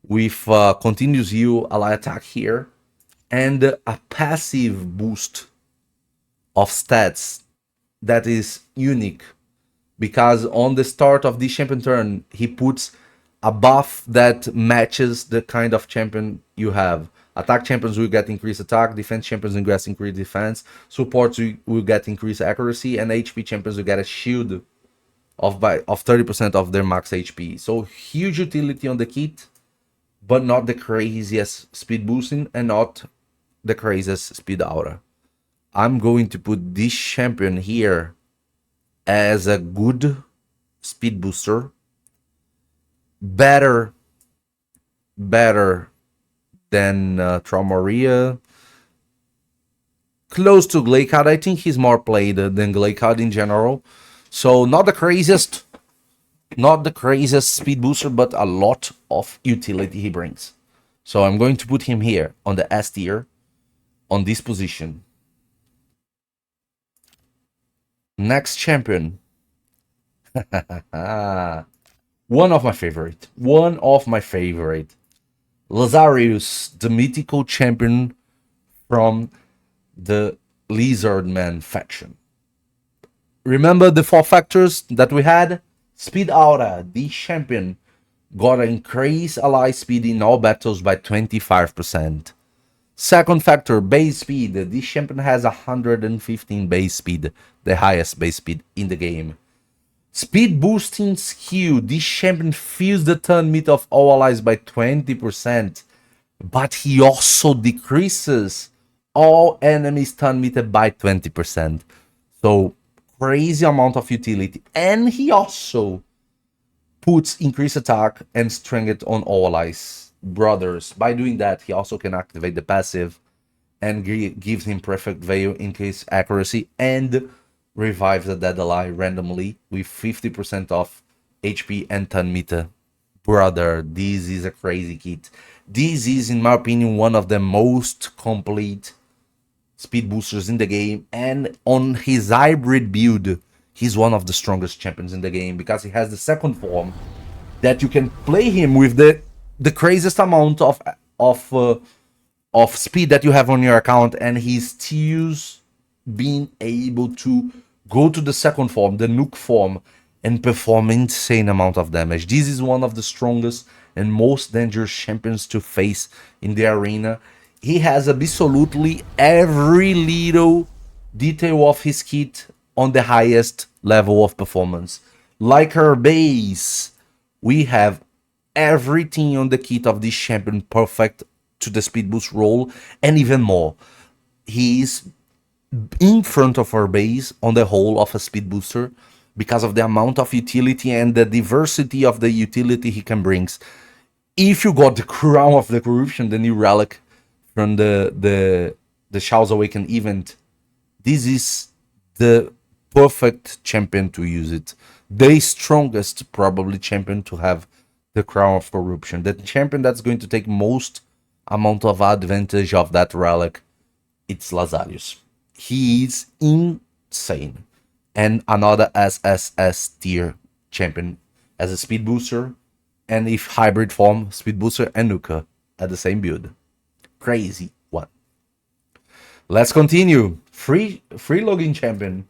with continuous heal, ally attack here, and a passive boost of stats that is unique, because on the start of this champion turn, he puts a buff that matches the kind of champion you have. Attack champions will get increased attack, defense champions will get increased defense, supports will get increased accuracy, and HP champions will get a shield of 30% of their max HP. So huge utility on the kit, but not the craziest speed boosting and not the craziest speed aura. I'm going to put this champion here as a good speed booster. Better than Traumaria. Close to Glacial. I think he's more played than Glacial in general. So not the craziest speed booster, but a lot of utility he brings. So I'm going to put him here on the S tier, on this position. Next champion. One of my favorite. Lazarus, the mythical champion from the Lizardman faction. Remember the 4 factors that we had? Speed aura. This champion got an increased ally speed in all battles by 25%. Second factor, base speed. This champion has 115 base speed, the highest base speed in the game. Speed boosting skill. This champion fills the turn meter of all allies by 20%, but he also decreases all enemies' turn meter by 20%. So crazy amount of utility. And he also puts increased attack and strength on all allies. Brothers. By doing that, he also can activate the passive and gives him perfect veil in case accuracy, and revives the dead ally randomly with 50% of HP and turn meter. Brother, this is a crazy kit. This is, in my opinion, one of the most complete speed boosters in the game, and on his hybrid build, he's one of the strongest champions in the game, because he has the second form that you can play him with the craziest amount of speed that you have on your account, and he still being able to go to the second form, the nuke form, and perform insane amount of damage. This is one of the strongest and most dangerous champions to face in the arena. He has absolutely every little detail of his kit on the highest level of performance. Like Arbais, we have everything on the kit of this champion perfect to the speed boost role, and even more. He is in front of Arbais on the whole of a speed booster because of the amount of utility and the diversity of the utility he can bring. If you got the Crown of the Corruption, the new relic from the Shaw's Awaken event, this is the perfect champion to use it. The strongest probably champion to have the Crown of Corruption. The champion that's going to take most amount of advantage of that relic, it's Lazarus. He is insane. And another SSS tier champion as a speed booster, and if hybrid form, speed booster and nuker at the same build. Crazy one. Let's continue. Free login champion.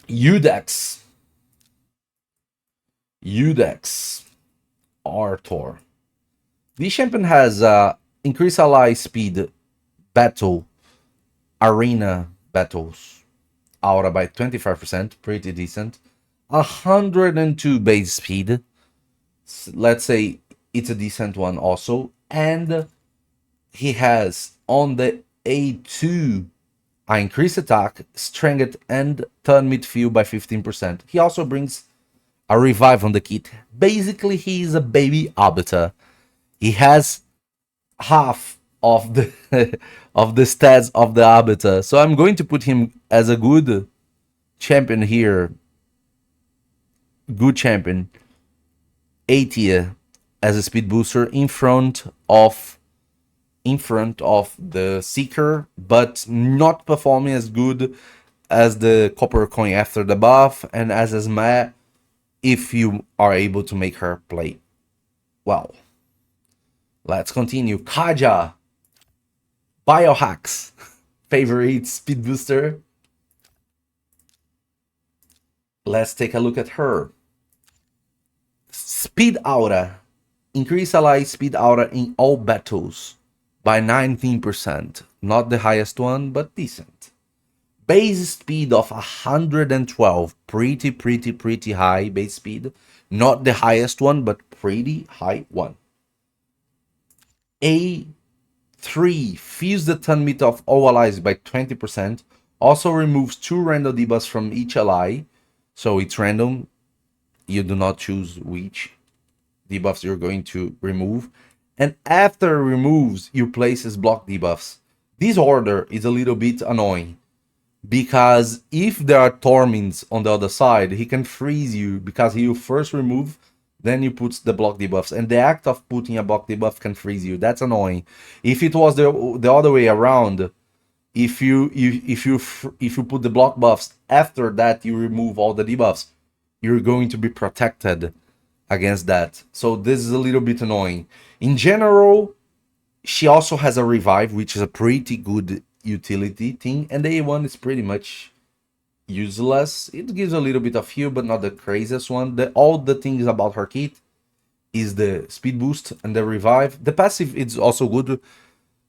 Udex Arthur. This champion has increased ally speed battle arena battles aura by 25%, pretty decent. 102 base speed, let's say it's a decent one also, and he has on the A2 increased attack, strength, and turn midfield by 15%. He also brings a revive on the kit. Basically, he is a baby Arbiter. He has half of the of the stats of the Arbiter, so I'm going to put him as a good champion here. Good champion, A tier as a speed booster in front of in front of the Seeker, but not performing as good as the Copper Coin after the buff, and as Esma if you are able to make her play well. Let's continue. Kaja, Biohacks, favorite speed booster. Let's take a look at her. Speed Aura. Increase ally speed aura in all battles by 19%. Not the highest one, but decent. Base speed of 112. Pretty high base speed. Not the highest one, but pretty high one. A3 fills the turn meter of all allies by 20%. Also removes 2 random debuffs from each ally. So it's random. You do not choose which debuffs you're going to remove. And after it removes, you places block debuffs. This order is a little bit annoying, because if there are Torments on the other side, he can freeze you because he will first remove, then you put the block debuffs, and the act of putting a block debuff can freeze you. That's annoying. If it was the other way around, if you put the block buffs after that you remove all the debuffs, you're going to be protected against that. So this is a little bit annoying. In general, she also has a revive, which is a pretty good utility thing, and the A1 is pretty much useless. It gives a little bit of heal, but not the craziest one. All the things about her kit is the speed boost and the revive. The passive is also good,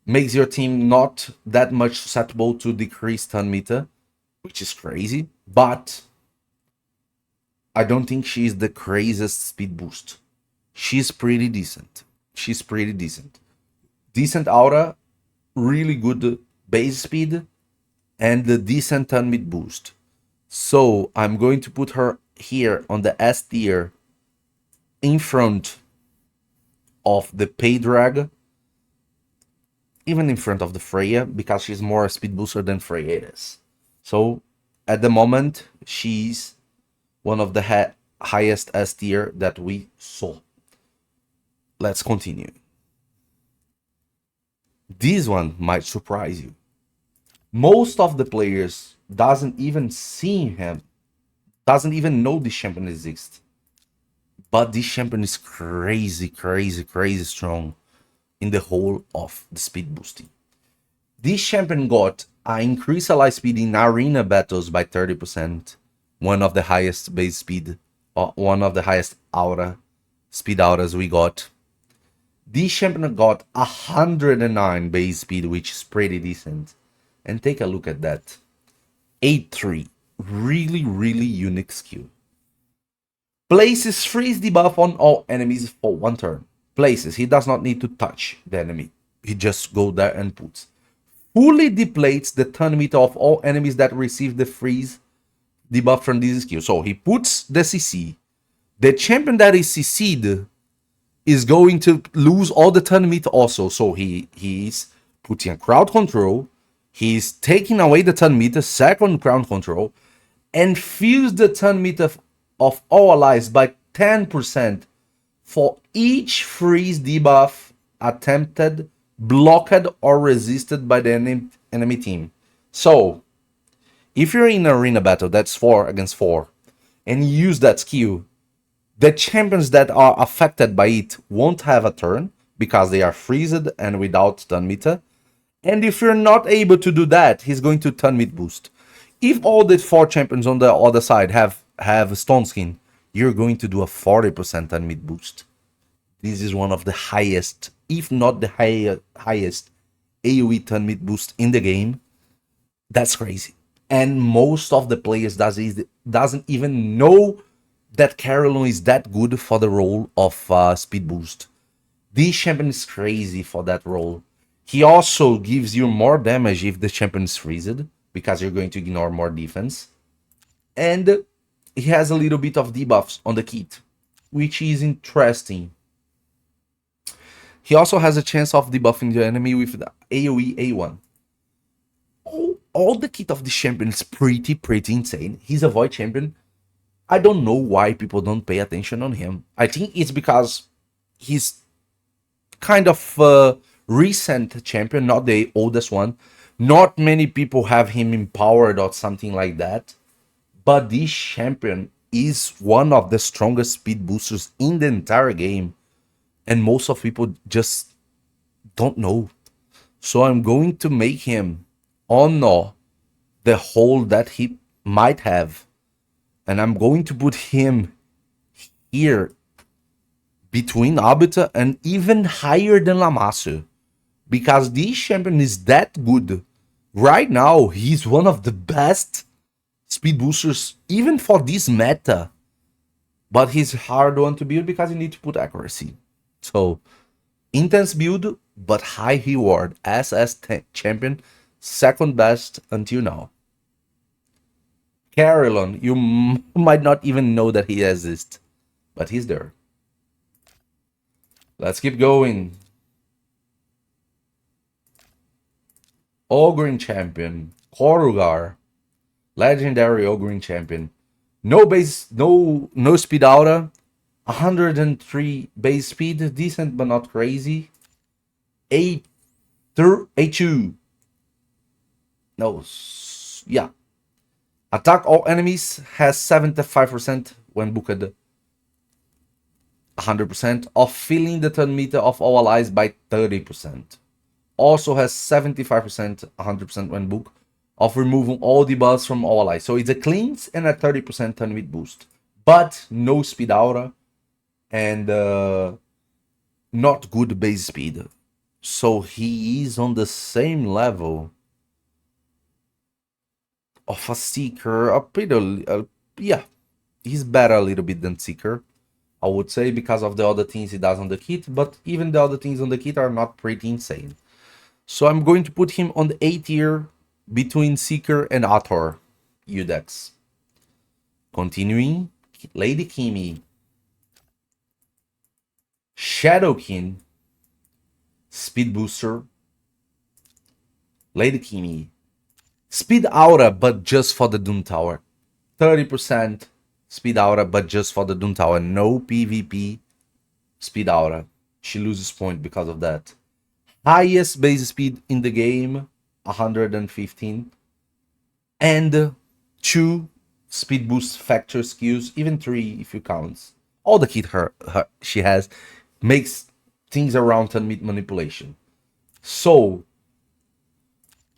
makes your team not that much susceptible to decreased turn meter, which is crazy, but I don't think she's the craziest speed boost. She's pretty decent. Decent aura, really good base speed, and the decent turn mid boost. So I'm going to put her here on the S tier in front of the Paydrag, even in front of the Freya, because she's more a speed booster than Freya is. So at the moment, she's one of the highest S tier that we saw. Let's continue. This one might surprise you. Most of the players doesn't even see him, doesn't even know this champion exists. But this champion is crazy strong in the whole of the speed boosting. This champion got an increased ally speed in arena battles by 30%, one of the highest base speed, or one of the highest aura speed auras we got. This champion got 109 base speed, which is pretty decent. And take a look at that. 8-3. Really unique skill. Places freeze debuff on all enemies for 1 turn. Places, he does not need to touch the enemy. He just go there and puts. Fully depletes the turn meter of all enemies that receive the freeze debuff from this skill. So he puts the CC. The champion that is CC'd is going to lose all the turn meter also. So he's putting a crowd control. He's taking away the turn meter, second crowd control, and fills the turn meter of all allies by 10% for each freeze debuff attempted, blocked, or resisted by the enemy team. So, if you're in an arena battle that's 4 against 4, and you use that skill, the champions that are affected by it won't have a turn, because they are freezed and without turn meter. And if you're not able to do that, he's going to turn mid boost. If all the 4 champions on the other side have Stone Skin, you're going to do a 40% turn mid boost. This is one of the highest, if not the highest AoE turn mid boost in the game. That's crazy. And most of the players doesn't even know that Carolyn is that good for the role of speed boost. This champion is crazy for that role. He also gives you more damage if the champion is freezed, because you're going to ignore more defense. And he has a little bit of debuffs on the kit, which is interesting. He also has a chance of debuffing the enemy with the AoE A1. All the kit of this champion is pretty insane. He's a void champion. I don't know why people don't pay attention on him. I think it's because he's kind of recent champion, not the oldest one. Not many people have him empowered or something like that. But this champion is one of the strongest speed boosters in the entire game. And most of people just don't know. So I'm going to make him honor the hole that he might have. And I'm going to put him here between Arbiter and even higher than Lamassu. Because this champion is that good. Right now, he's one of the best speed boosters, even for this meta. But he's hard one to build because you need to put accuracy. So, intense build, but high reward. SS champion, second best until now. Carillon, you might not even know that he exists, but he's there. Let's keep going. Ogrin champion, Korugar, legendary Ogrin champion. No base, no speed aura, 103 base speed, decent but not crazy. A2. No, yeah. Attack all enemies, has 75% when booked. 100% of filling the turn meter of all allies by 30%. Also has 75%, 100% when booked, of removing all debuffs from all allies. So it's a cleanse and a 30% turn meter boost. But no speed aura and not good base speed. So he is on the same level of a Seeker. Yeah, he's better a little bit than Seeker, I would say, because of the other things he does on the kit. But even the other things on the kit are not pretty insane. So I'm going to put him on the A tier between Seeker and Ator Udex. Continuing, Lady Kimi, Shadowkin, Speed Booster, Lady Kimi, Speed Aura, but just for the Doom Tower. 30% Speed Aura, but just for the Doom Tower. No PvP Speed Aura. She loses point because of that. Highest base speed in the game, 115. And 2 speed boost factor skills, even 3 if you count. All the kit she has makes things around turn meet manipulation. So,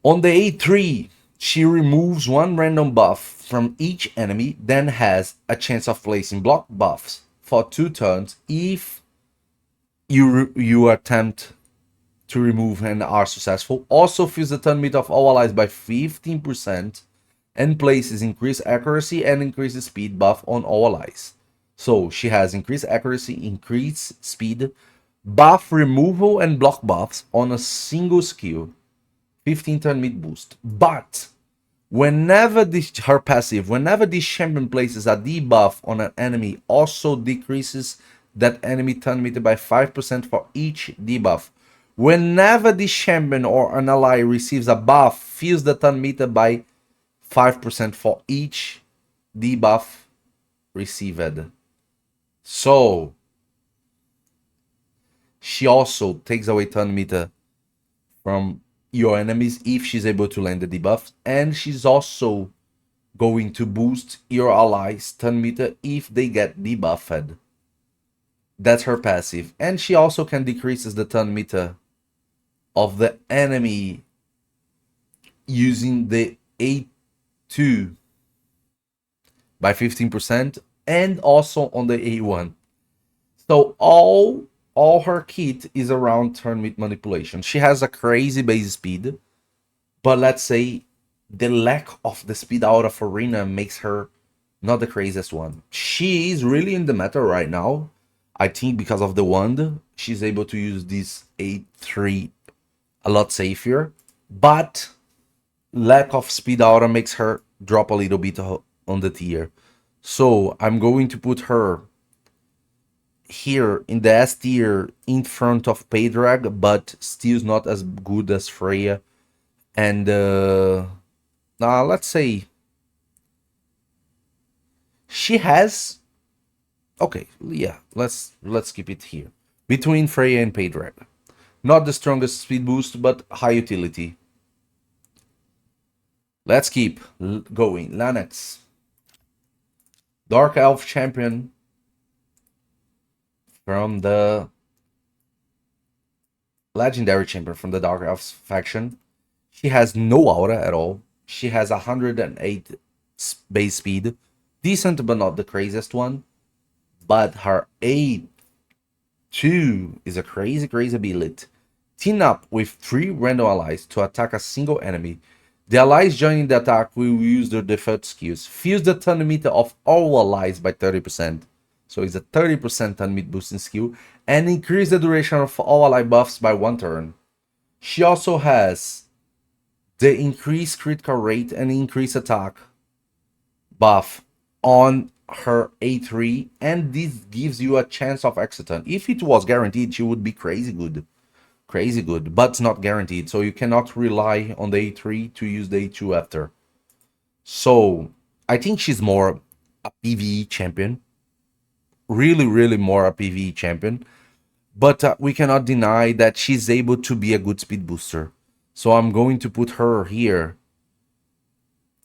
on the A3, she removes 1 random buff from each enemy, then has a chance of placing block buffs for 2 turns if you attempt to remove and are successful. Also fills the turn meter of all allies by 15% and places increased accuracy and increased speed buff on all allies. So she has increased accuracy, increased speed, buff removal and block buffs on a single skill, 15 turn mid boost. But whenever her passive, whenever this champion places a debuff on an enemy, also decreases that enemy turn meter by 5% for each debuff. Whenever this champion or an ally receives a buff, fills the turn meter by 5% for each debuff received. So she also takes away turn meter from your enemies if she's able to land the debuff, and she's also going to boost your allies' turn meter if they get debuffed. That's her passive. And she also can decreases the turn meter of the enemy using the A2 by 15% and also on the A1. So all her kit is around turn meet manipulation. She has a crazy base speed, but let's say the lack of the speed out of arena makes her not the craziest one. She is really in the meta right now. I think because of the wand, she's able to use this A3 a lot safer, but lack of speed aura makes her drop a little bit on the tier. So I'm going to put her here in the S tier in front of Paydrag, but still not as good as Freya. And let's say she has, okay, yeah, let's keep it here between Freya and Paydrag. Not the strongest speed boost, but high utility. Let's keep going. Lanax. Dark Elf champion from the legendary champion from the Dark Elves faction. She has no aura at all. She has 108 base speed. Decent, but not the craziest one. But her A2 is a crazy ability. Team up with 3 random allies to attack a single enemy. The allies joining the attack will use their default skills. Fuse the turn meter of all allies by 30%. So it's a 30% turn meter boosting skill. And increase the duration of all ally buffs by 1 turn. She also has the increased critical rate and increased attack buff on her A3. And this gives you a chance of extra turn. If it was guaranteed, she would be crazy good, but it's not guaranteed, so you cannot rely on the A3 to use the A2 after. So I think she's more a PvE champion, really more a PvE champion, but we cannot deny that she's able to be a good speed booster. So I'm going to put her here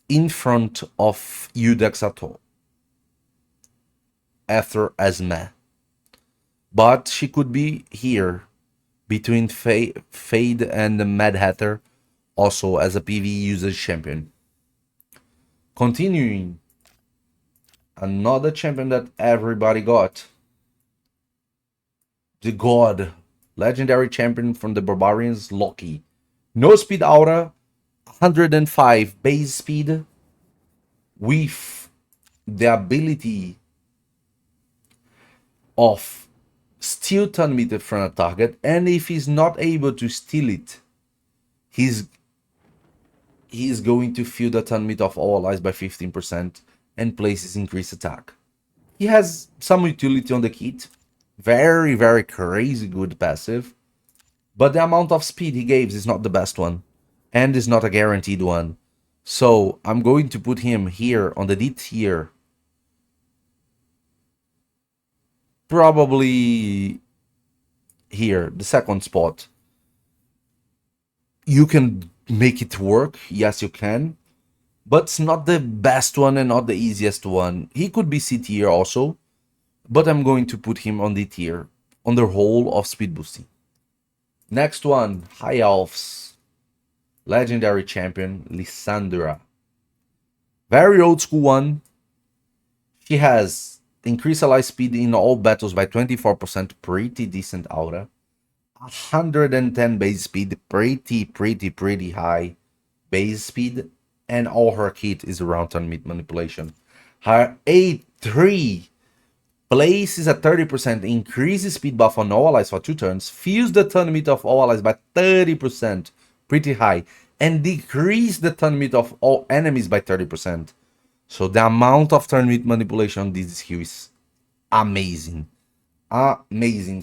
in front of Udexato after Asma, but she could be here between Fade and the Mad Hatter, also as a PvE usage champion. Continuing, another champion that everybody got. The God, legendary champion from the Barbarians, Loki. No speed aura, 105 base speed, with the ability of steal turn meter from a target, and if he's not able to steal it, he's going to fill the turn meter of all allies by 15% and places increased attack. He has some utility on the kit, very crazy good passive, but the amount of speed he gives is not the best one, and is not a guaranteed one. So I'm going to put him here on the D tier, probably here, the second spot. You can make it work, yes you can, but it's not the best one and not the easiest one. He could be C tier also, but I'm going to put him on D tier, on the whole of speed boosting. Next one, High Elves, legendary champion, Lissandra. Very old school one. She has increased ally speed in all battles by 24%, pretty decent aura. 110 base speed, pretty high base speed, and all her kit is around turn mid manipulation. Her A3 places a 30% increases speed buff on all allies for 2 turns, fills the turn mid of all allies by 30%, pretty high, and decrease the turn mid of all enemies by 30%. So the amount of turn mid manipulation on this skill is amazing.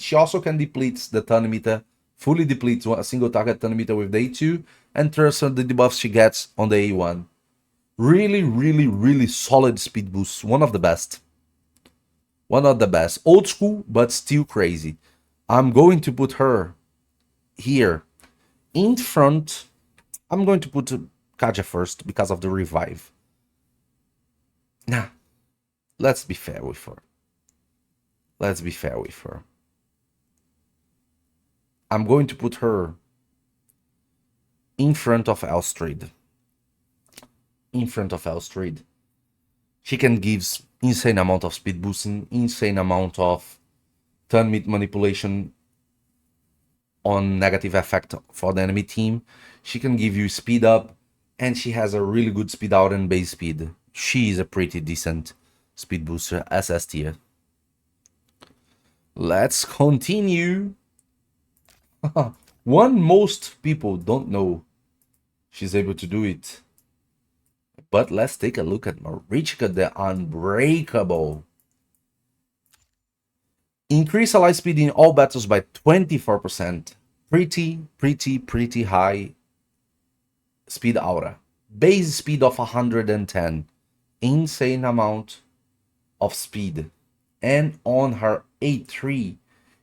She also can deplete the turn meter, fully depletes a single target turn meter with the A2, and transfer the debuffs she gets on the A1. Really solid speed boost. One of the best. Old school, but still crazy. I'm going to put her here in front. I'm going to put Kaja first because of the revive. Nah, let's be fair with her. I'm going to put her in front of Elstrade. She can give insane amount of speed boosting, insane amount of turn mid manipulation on negative effect for the enemy team. She can give you speed up, and she has a really good speed out and base speed. She is a pretty decent speed booster SS tier. Let's continue. One most people don't know she's able to do it. But let's take a look at Marichka the Unbreakable. Increase ally speed in all battles by 24%. Pretty high speed aura. Base speed of 110. Insane amount of speed. And on her A3,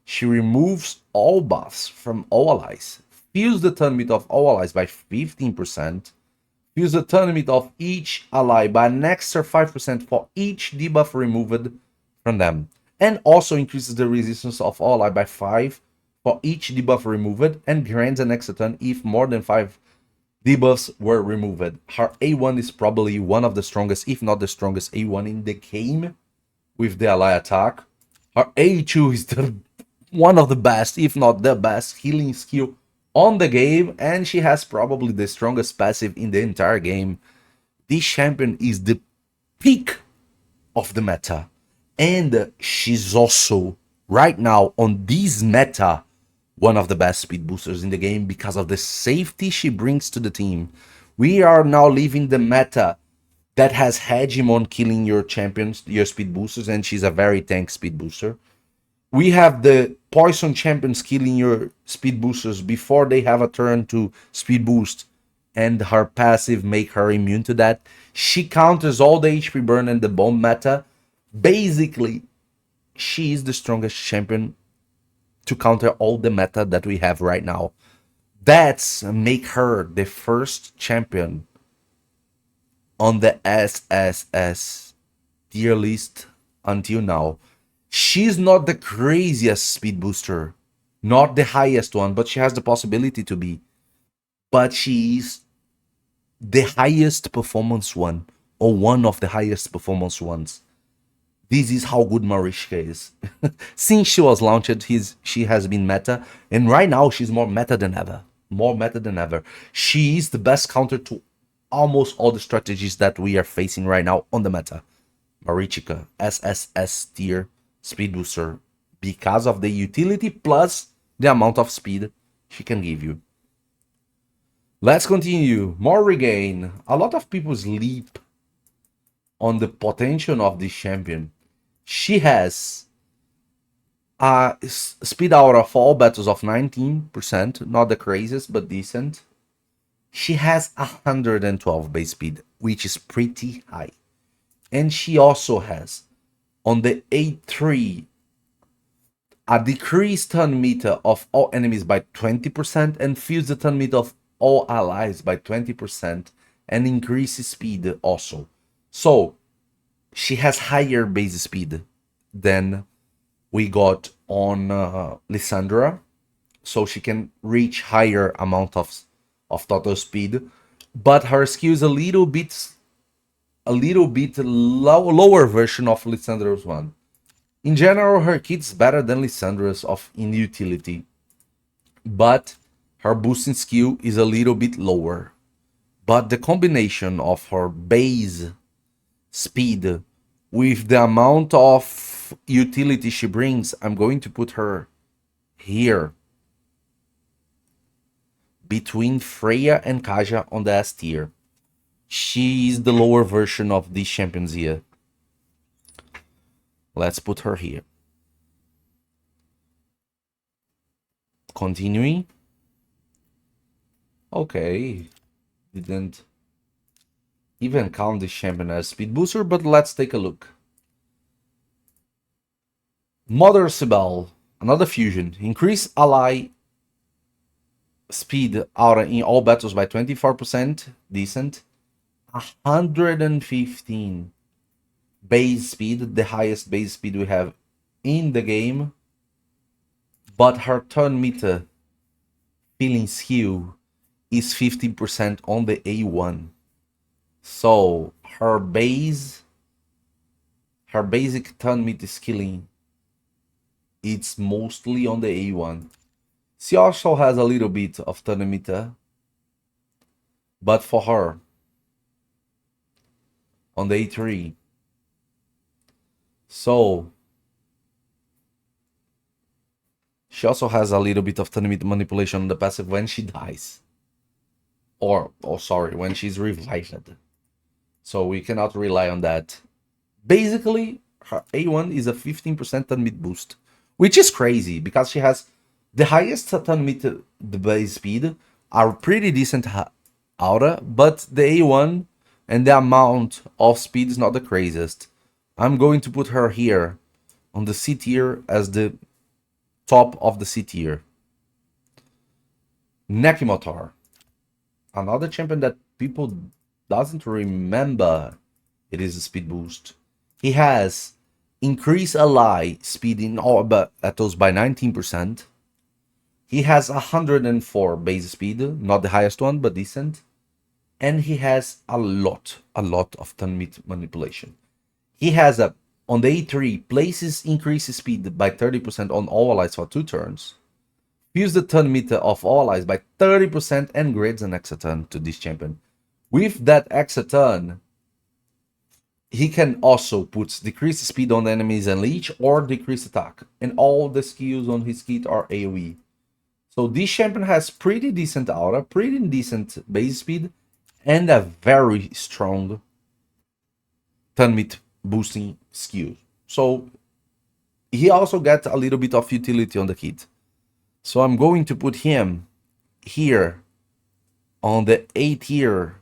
She removes all buffs from all allies, fills the turn limit of all allies by 15%, fills the turn limit of each ally by an extra 5% for each debuff removed from them, and also increases the resistance of all ally by 5 for each debuff removed, and grants an extra turn if more than 5 debuffs were removed. Her A1 is probably one of the strongest, if not the strongest A1 in the game with the ally attack. Her A2 is one of the best, if not the best, healing skill on the game, and she has probably the strongest passive in the entire game. This champion is the peak of the meta, and she's also, right now, on this meta, one of the best speed boosters in the game because of the safety she brings to the team. We are now leaving the meta that has hegemon killing your champions, your speed boosters, and she's a very tank speed booster. We have the poison champions killing your speed boosters before they have a turn to speed boost, and her passive make her immune to that. She counters all the HP burn and the bomb meta. Basically, she is the strongest champion to counter all the meta that we have right now. That's make her the first champion on the SSS tier list until now. She's not the craziest speed booster, not the highest one, but she has the possibility to be. But she is the highest performance one, or one of the highest performance ones. This is how good Mariska is. Since she was launched, she has been meta, and right now she's more meta than ever. More meta than ever. She is the best counter to almost all the strategies that we are facing right now on the meta. Marichika, SSS tier speed booster, because of the utility plus the amount of speed she can give you. Let's continue. More regain. A lot of people sleep on the potential of this champion. She has a speed out of all battles of 19%, not the craziest, but decent. She has 112 base speed, which is pretty high. And she also has, on the A3, a decreased turn meter of all enemies by 20%, and fills the turn meter of all allies by 20%, and increases speed also. So, she has higher base speed than we got on Lissandra, so she can reach higher amount of total speed, but her skill is a little bit lower version of Lissandra's one. In general, her kit's better than Lissandra's in utility, but her boosting skill is a little bit lower. But the combination of her base speed with the amount of utility she brings, I'm going to put her here between Freya and Kaja on the S tier. She is the lower version of these champions here. Let's put her here. Continuing. Okay. Didn't even count this champion as speed booster, but let's take a look. Mother Sibel, another fusion. Increase ally speed out in all battles by 24%, decent. 115 base speed, the highest base speed we have in the game. But her turn meter feeling skill is 15% on the A1. So her basic turn meter skilling, it's mostly on the A1. She also has a little bit of turn meter, but for her on the A3. So she also has a little bit of turn meter manipulation on the passive when she dies. Or sorry, when she's revived. So we cannot rely on that. Basically, her A1 is a 15% turn meter boost, which is crazy because she has the highest turn meter, the base speed, are pretty decent aura, but the A1 and the amount of speed is not the craziest. I'm going to put her here on the C tier as the top of the C tier. Nekimotar, another champion that people doesn't remember. It is a speed boost. He has increased ally speed in all battles by 19%. He has 104 base speed, not the highest one, but decent. And he has a lot of turn meet manipulation. He has on the A3, places increases speed by 30% on all allies for 2 turns. Fuse the turn meter of all allies by 30% and grades an extra turn to this champion. With that extra turn, he can also put decrease speed on enemies and leech or decrease attack. And all the skills on his kit are AoE. So this champion has pretty decent aura, pretty decent base speed, and a very strong turn meet boosting skill. So he also gets a little bit of utility on the kit. So I'm going to put him here on the A tier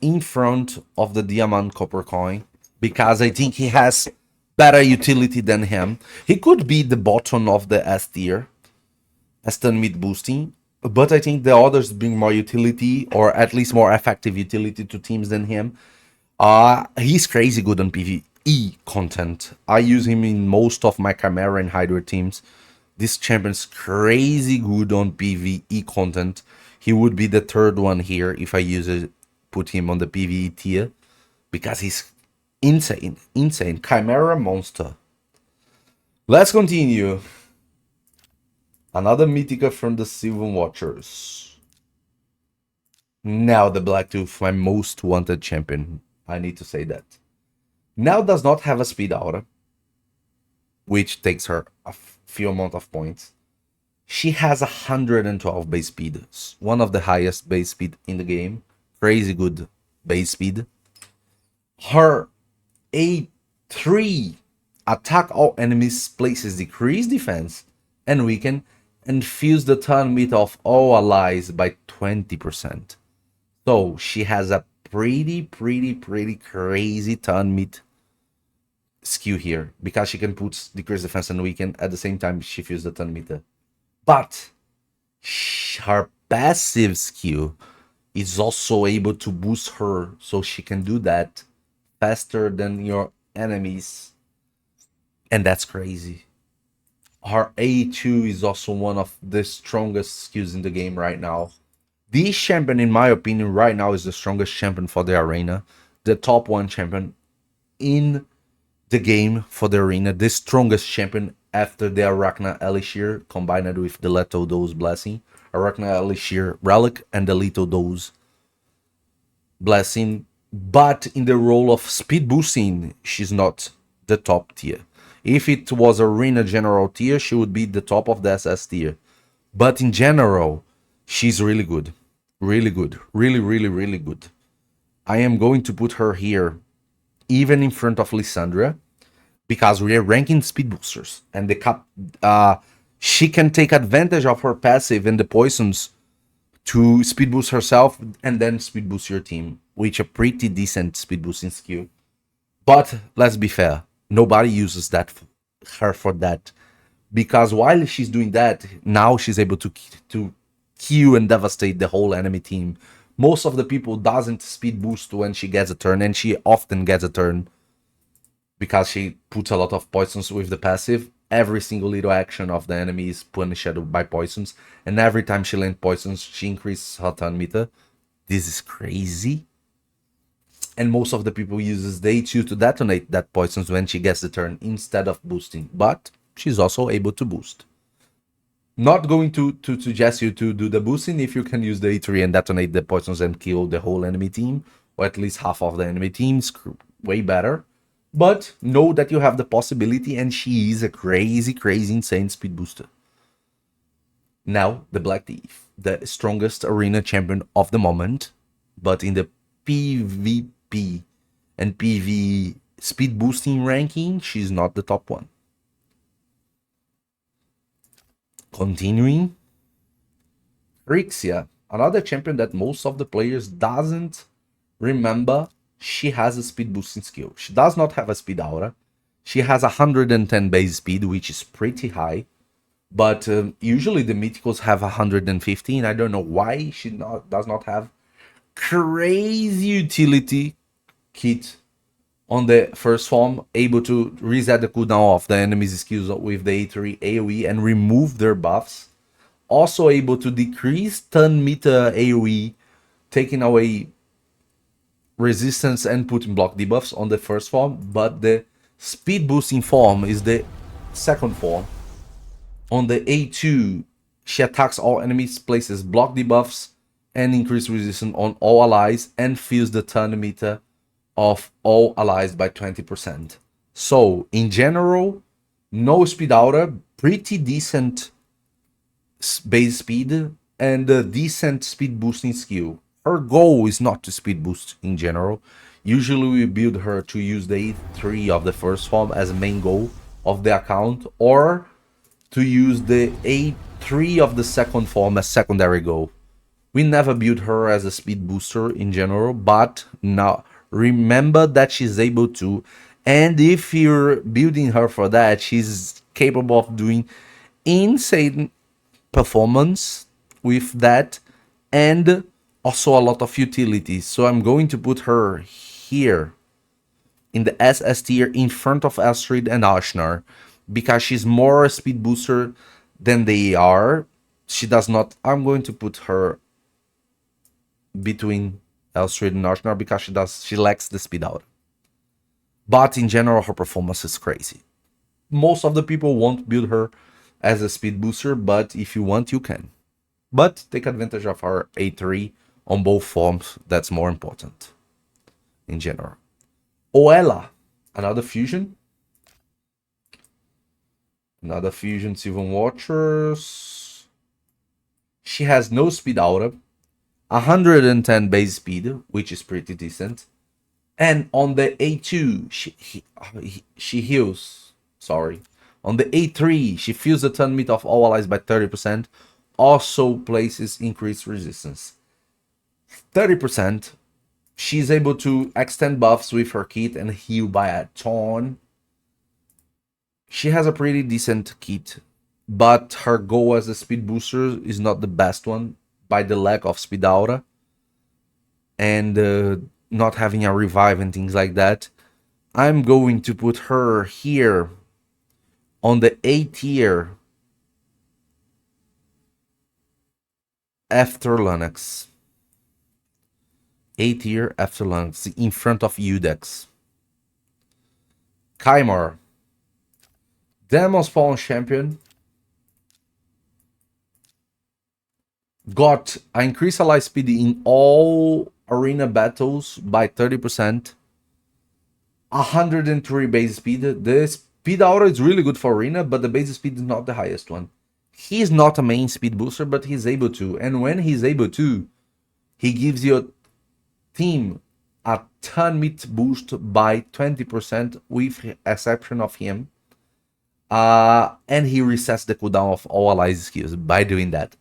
in front of the diamond copper coin, because I think he has better utility than him. He could be the bottom of the S tier as turn meet boosting, but I think the others bring more utility, or at least more effective utility to teams than him. He's crazy good on PvE content. I use him in most of my Chimera and Hydra teams. This champion's crazy good on PvE content. He would be the third one here if I put him on the PvE tier, because he's insane. Chimera monster. Let's continue. Another Mythical from the Sylvan Watchers. Now the Blacktooth, my most wanted champion. I need to say that. Now does not have a speed aura, which takes her a few amount of points. She has 112 base speed, one of the highest base speed in the game. Crazy good base speed. Her A3 attack all enemies, places decrease defense and weaken, and fuse the turn meter of all allies by 20%. So she has a pretty crazy turn meet skill here, because she can put decrease defense and weaken at the same time she fuses the turn meter. But her passive skill is also able to boost her, so she can do that faster than your enemies, and that's crazy. Her A2 is also one of the strongest skills in the game right now. This champion, in my opinion, right now is the strongest champion for the arena, the top 1 champion in the game for the arena, the strongest champion after the Arachna Elixir combined with the Lethal Dose Blessing. Arachna Elixir Relic and the Lethal Dose Blessing. But in the role of speed boosting, she's not the top tier. If it was Arena General tier, she would be the top of the SS tier. But in general, she's really good. Really good. Really good. I am going to put her here, even in front of Lissandra, because we are ranking speed boosters. And she can take advantage of her passive and the poisons to speed boost herself and then speed boost your team, which a pretty decent speed boosting skill. But let's be fair, nobody uses her for that, because while she's doing that, now she's able to kill and devastate the whole enemy team. Most of the people doesn't speed boost when she gets a turn, and she often gets a turn because she puts a lot of poisons with the passive. Every single little action of the enemy is punished by poisons, and every time she lands poisons, she increases her turn meter. This is crazy. And most of the people uses the A2 to detonate that poisons when she gets the turn instead of boosting. But she's also able to boost. Not going to suggest you to do the boosting if you can use the A3 and detonate the poisons and kill the whole enemy team, or at least half of the enemy teams. Way better. But know that you have the possibility, and she is a crazy insane speed booster. Now, the Black Thief, the strongest arena champion of the moment, but in the PvP and PvE speed boosting ranking, she's not the top 1. Continuing, Rixia, another champion that most of the players doesn't remember. She has a speed boosting skill. She does not have a speed aura. She has 110 base speed, which is pretty high. But usually the Mythicals have 115. I don't know why she does not have crazy utility kit on the first form, able to reset the cooldown of the enemy's skills with the A3 AoE and remove their buffs. Also able to decrease turn meter AoE, taking away resistance and putting block debuffs on the first form, but the speed boosting form is the second form. On the A2, she attacks all enemies, places block debuffs, and increase resistance on all allies, and fills the turn meter of all allies by 20%. So, in general, no speed aura, pretty decent base speed, and a decent speed boosting skill. Her goal is not to speed boost in general. Usually we build her to use the A3 of the first form as main goal of the account, or to use the A3 of the second form as secondary goal. We never build her as a speed booster in general, but now remember that she's able to, and if you're building her for that, she's capable of doing insane performance with that, and also a lot of utility. So I'm going to put her here in the SS tier in front of Astrid and Ashner, because she's more a speed booster than they are. She does not. I'm going to put her between Astrid and Ashner because she lacks the speed out. But in general, her performance is crazy. Most of the people won't build her as a speed booster, but if you want, you can. But take advantage of her A3 on both forms. That's more important in general. Oela, another fusion. Another fusion Sylvan Watchers. She has no speed aura, 110 base speed, which is pretty decent. And on the A2, she heals. Sorry. On the A3, she fills the turn meter of all allies by 30%. Also places increased resistance. 30%. She's able to extend buffs with her kit and heal by a ton. She has a pretty decent kit, but her goal as a speed booster is not the best one by the lack of speed aura and not having a revive and things like that. I'm going to put her here on the A tier after Lunax. A tier after Lunax, in front of Udex. Kymar. Demon Spawn champion. Got increased ally speed in all arena battles by 30%. 103 base speed. The speed aura is really good for arena, but the base speed is not the highest one. He's not a main speed booster, but he's able to. And when he's able to, he gives your team a turn meter boost by 20% with exception of him. And he resets the cooldown of all allies skills by doing that.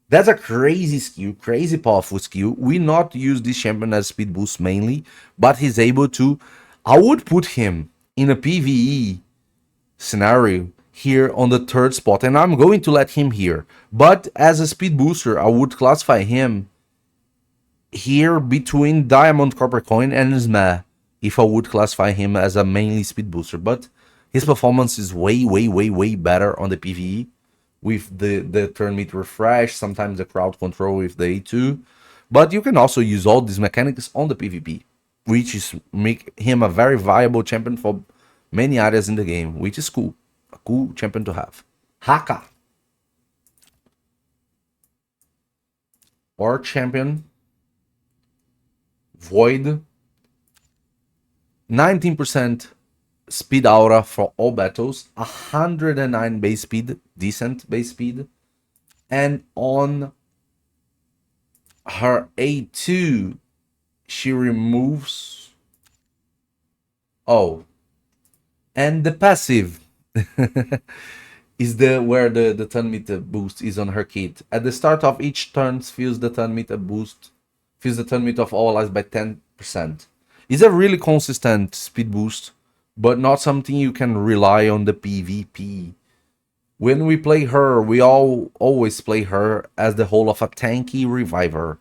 That's a crazy skill, crazy powerful skill. We not use this champion as speed boost mainly, but he's able to. I would put him in a PvE scenario here on the third spot, and I'm going to let him here. But as a speed booster, I would classify him here between Diamond, Copper Coin, and Sma, if I would classify him as a mainly speed booster. But his performance is way better on the PvE with the turn meter refresh, sometimes the crowd control with the A2. But you can also use all these mechanics on the PvP, which is make him a very viable champion for many areas in the game, which is cool. A cool champion to have. Haka. War champion. Void. 19% speed aura for all battles, 109 base speed, decent base speed, and on her A2 she removes and the passive is where the turn meter boost is on her kit. At the start of each turn, fills the turn meter of all allies by 10%. It's a really consistent speed boost but not something you can rely on the PvP. When we play her, we always play her as the whole of a tanky reviver.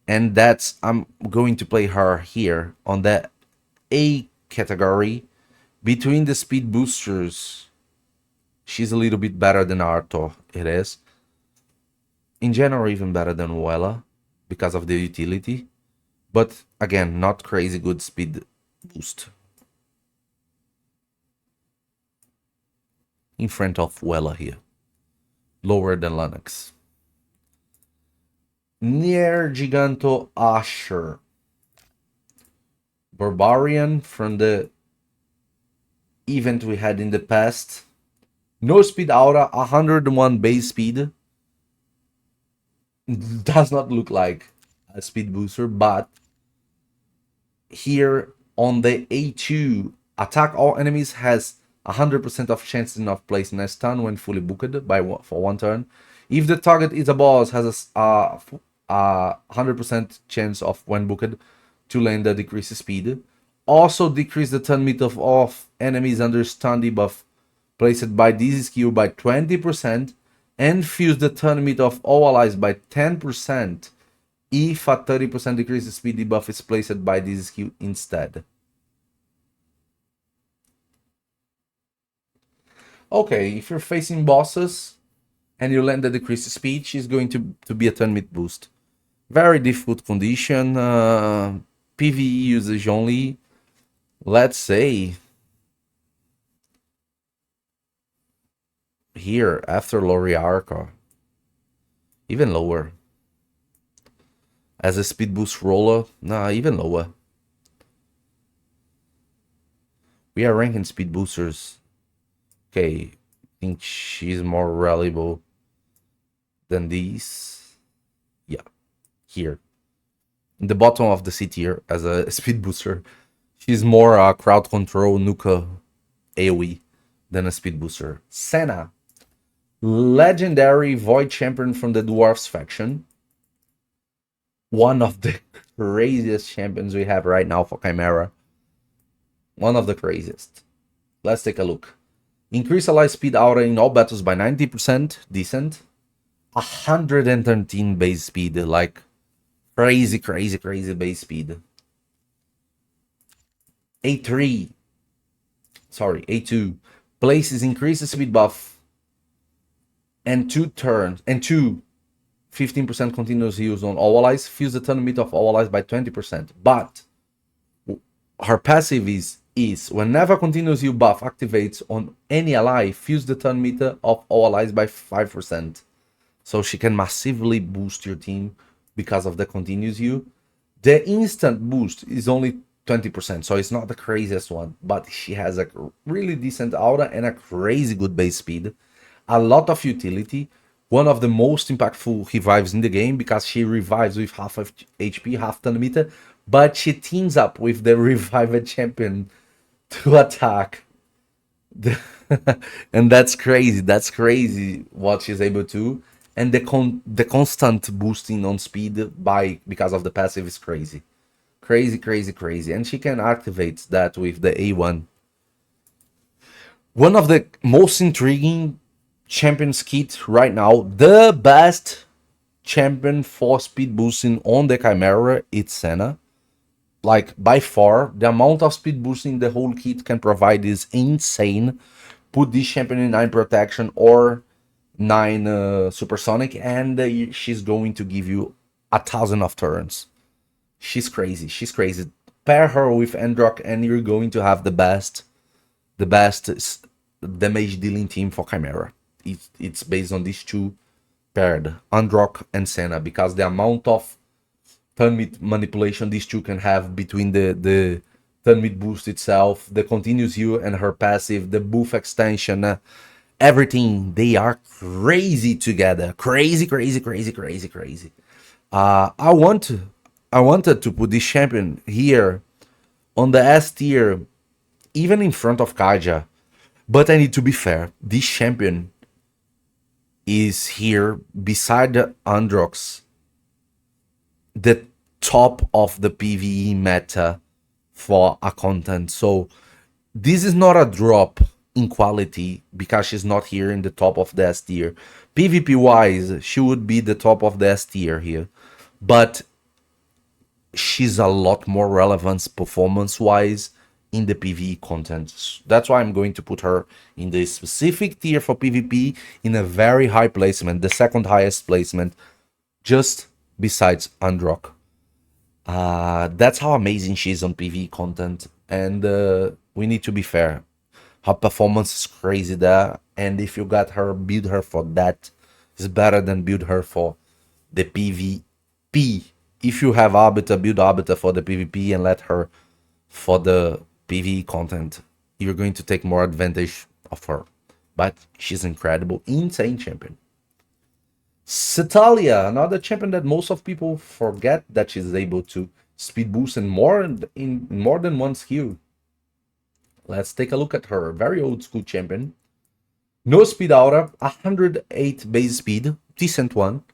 And that's, I'm going to play her here on the A category. Between the speed boosters, she's a little bit better than Arto, it is. In general, even better than Wella, because of the utility. But again, not crazy good speed boost. In front of Wella here. Lower than Linux. Near Giganto Ashner. Barbarian from the event we had in the past. No speed aura, 101 base speed. Does not look like a speed booster, but here on the A2, attack all enemies has 100% of chances of placing a stun when fully booked for 1 turn. If the target is a boss, has a 100% chance of when booked to land a decreased speed. Also decrease the turn meter of enemies under stun debuff placed by this skill by 20%, and fuse the turn meter of all allies by 10% if a 30% decrease speed debuff is placed by this skill instead. Okay, if you're facing bosses and you land the decreased speed, she's going to be a turn meter boost. Very difficult condition. PvE usage only. Let's say here after Loriarca, even lower. As a speed boost roller, nah, even lower. We are ranking speed boosters. Okay, I think she's more reliable than these. Yeah, here. In the bottom of the C tier as a speed booster. She's more a crowd control nuker AoE than a speed booster. Senna. Legendary Void Champion from the Dwarfs faction. One of the craziest champions we have right now for Chimera. One of the craziest. Let's take a look. Increase ally speed aura in all battles by 90%. Decent. 113 base speed. Like crazy base speed. A2. Places increases speed buff and 2 turns and 15% continuous use on all allies. Fuse the turn meter of all allies by 20%. But her passive is whenever continuous use buff activates on any ally, fuse the turn meter of all allies by 5%. So she can massively boost your team because of the continuous use. The instant boost is only 20%, so it's not the craziest one, but she has a really decent aura and a crazy good base speed. A lot of utility. One of the most impactful revives in the game because she revives with half of HP, half turn meter, but she teams up with the revived champion to attack. And that's crazy. That's crazy what she's able to. And the constant boosting on speed because of the passive is crazy. Crazy. And she can activate that with the A1. One of the most intriguing champions kit right now, the best champion for speed boosting on the Chimera, it's Senna. Like by far, the amount of speed boosting the whole kit can provide is insane. Put this champion in 9 protection or 9 supersonic, and she's going to give you 1,000 of turns. She's crazy. Pair her with Androck and you're going to have the best damage dealing team for Chimera. It's based on these two paired, Androck and Senna, because the amount of turn mid manipulation these two can have between the turn mid boost itself, the continuous heal and her passive, the buff extension, everything, they are crazy together. Crazy. I wanted to put this champion here on the S tier, even in front of Kaja, but I need to be fair. This champion is here beside the Androcks, the top of the PvE meta for a content. So This is not a drop in quality because she's not here in the top of the S tier. PvP wise, she would be the top of the S tier here, but she's a lot more relevant performance wise in the PvE content. That's why I'm going to put her in the specific tier for PvP in a very high placement, the second highest placement, just besides Androck. That's how amazing she is on PvE content, and we need to be fair. Her performance is crazy there, and if you got her, build her for that. It's better than build her for the PvP. If you have Arbiter, build Arbiter for the PvP and let her for the PvE content. You're going to take more advantage of her. But she's incredible, insane champion. Cetalia, another champion that most of people forget that she's able to speed boost in more than one skill. Let's take a look at her. Very old school champion. No speed aura, 108 base speed, decent one.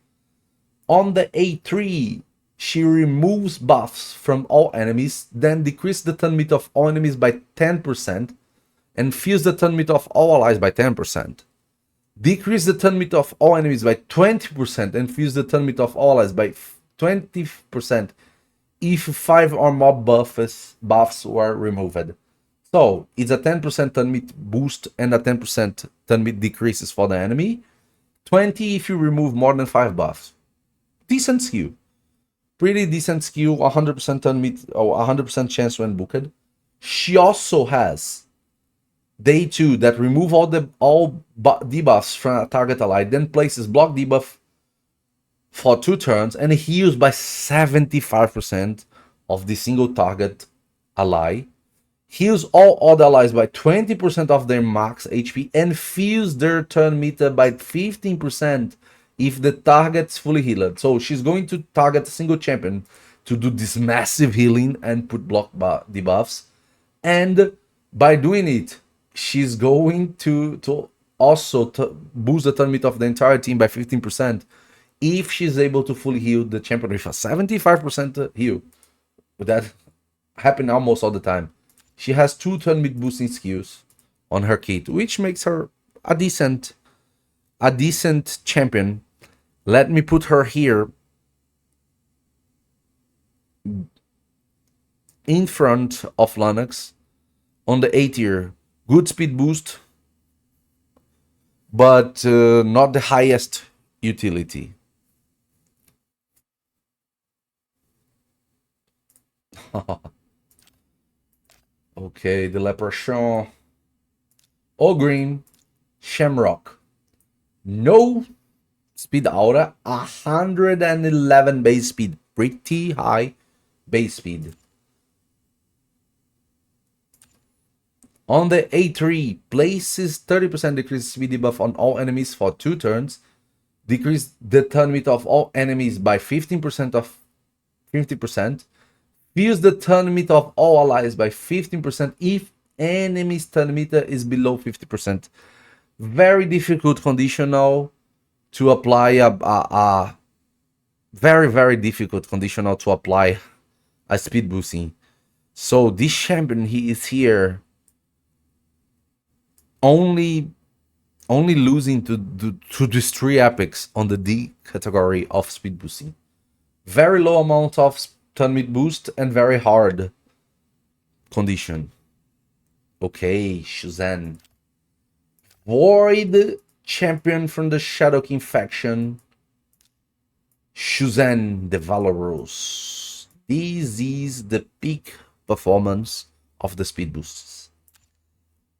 On the A3, she removes buffs from all enemies, then decreases the turn meter of all enemies by 10%, and fills the turn meter of all allies by 10%. Decrease the turn meter of all enemies by 20% and fills the turn meter of all allies by 20% if 5 or more buffs were removed. So it's a 10% turn meter boost and a 10% turn meter decreases for the enemy. 20 if you remove more than 5 buffs. Decent skill. Pretty decent skill, 100% turn meter or 100% chance when booked. She also has Day 2 that remove all debuffs from a target ally, then places block debuff for 2 turns and heals by 75% of the single target ally. Heals all other allies by 20% of their max HP and fills their turn meter by 15% if the target's fully healed. So she's going to target a single champion to do this massive healing and put block debuffs. And by doing it, she's going to also boost the turn meter of the entire team by 15% if she's able to fully heal the champion with a 75% heal. That happens almost all the time. She has 2 turn meter boosting skills on her kit, which makes her a decent champion. Let me put her here in front of Lennox on the A tier. Good speed boost, but not the highest utility. Okay, the Leprechaun. Green, Shamrock. No speed aura, 111 base speed. Pretty high base speed. On the A3, places 30% decrease speed debuff on all enemies for 2 turns. Decrease the turn meter of all enemies by 15% of 50%. Fills the turn meter of all allies by 15% if enemy's turn meter is below 50%. Very difficult conditional to apply a very difficult conditional to apply a speed boosting. So this champion, he is here only losing to these 3 epics on the D category of speed boosting. Very low amount of turn meter boost and very hard condition. Okay, Shuzan. Void champion from the Shadow King faction. Shuzan the Valorous. This is the peak performance of the speed boosts.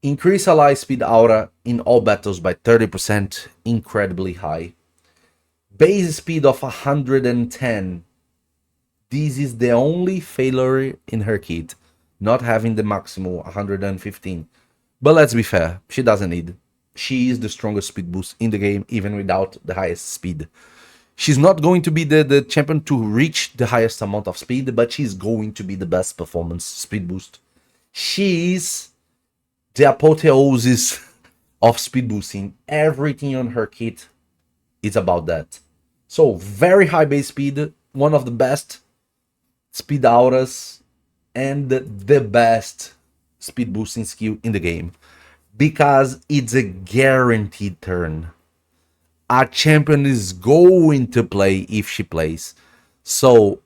Increase ally speed aura in all battles by 30%, incredibly high. Base speed of 110. This is the only failure in her kit, not having the maximum 115. But let's be fair, she doesn't need. She is the strongest speed boost in the game, even without the highest speed. She's not going to be the champion to reach the highest amount of speed, but she's going to be the best performance speed boost. She is the apotheosis of speed boosting. Everything on her kit is about that. So very high base speed, one of the best speed auras, and the best speed boosting skill in the game because it's a guaranteed turn. A champion is going to play if she plays. So,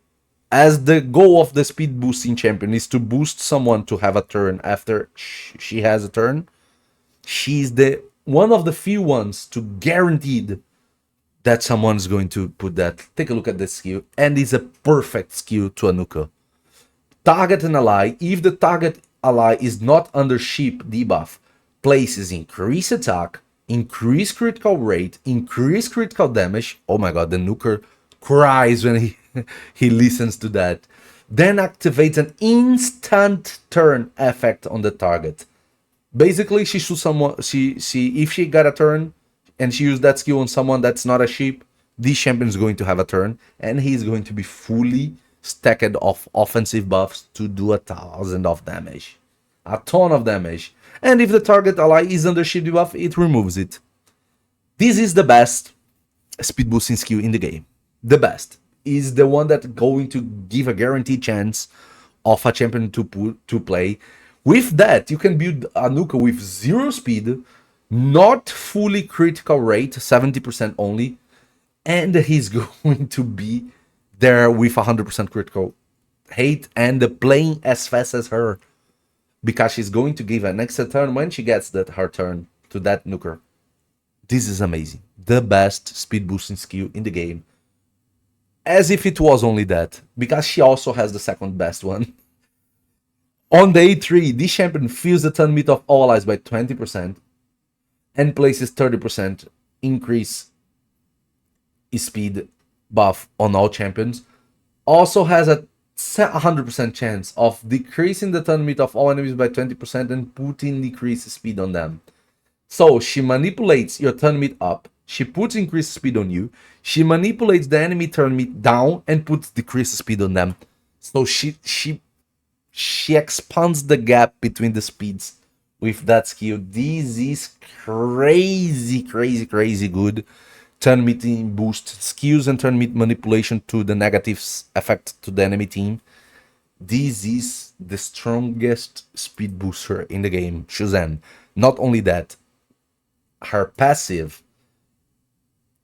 as the goal of the speed boosting champion is to boost someone to have a turn after she has a turn, she's the one of the few ones to guaranteed that someone's going to put that. Take a look at this skill, and it's a perfect skill to a nuker. Target an ally. If the target ally is not under ship debuff, places increase attack, increase critical rate, increase critical damage. Oh my god, the nuker cries when he listens to that. Then activates an instant turn effect on the target. Basically, she shoots someone. If she got a turn and she used that skill on someone that's not a sheep, this champion is going to have a turn, and he's going to be fully stacked of offensive buffs to do 1,000 of damage, a ton of damage. And if the target ally is under shield debuff, it removes it. This is the best speed boosting skill in the game. The best is the one that's going to give a guaranteed chance of a champion to play. With that, you can build a nuker with 0 speed, not fully critical rate, 70% only, and he's going to be there with 100% critical hate and playing as fast as her, because she's going to give an extra turn when she gets her turn to that nuker. This is amazing. The best speed boosting skill in the game. As if it was only that, because she also has the second best one. On day 3, this champion fills the turn meter of all allies by 20% and places 30% increase speed buff on all champions. Also has a 100% chance of decreasing the turn meter of all enemies by 20% and putting decreased speed on them. So she manipulates your turn meter up, she puts increased speed on you, she manipulates the enemy turn meter down and puts decreased speed on them. So she expands the gap between the speeds with that skill. This is crazy good turn meter boost skills and turn meter manipulation to the negative effect to the enemy team. This is the strongest speed booster in the game, Shuzan. Not only that, her passive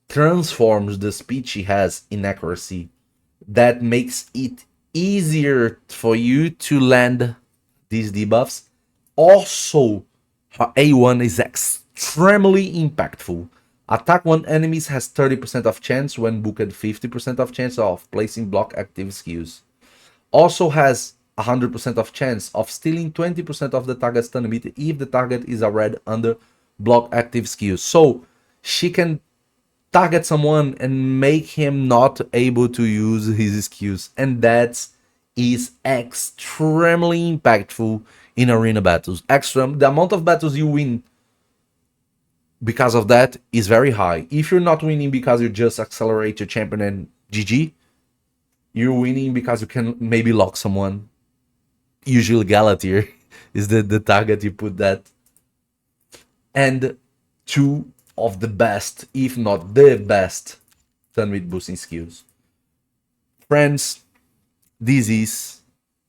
transforms the speed she has in accuracy. That makes it easier for you to land these debuffs. Also, her A1 is extremely impactful. Attack one enemies has 30% of chance when booked, 50% of chance of placing block active skills. Also has 100% of chance of stealing 20% of the target's turn meter if the target is already under block active skills. So she can target someone and make him not able to use his skills, and that is extremely impactful in arena battles. The amount of battles you win because of that is very high. If you're not winning because you just accelerate your champion and GG, you're winning because you can maybe lock someone. Usually Galatier is the target you put that. And 2 of the best, if not the best, turn meter boosting skills. Friends, this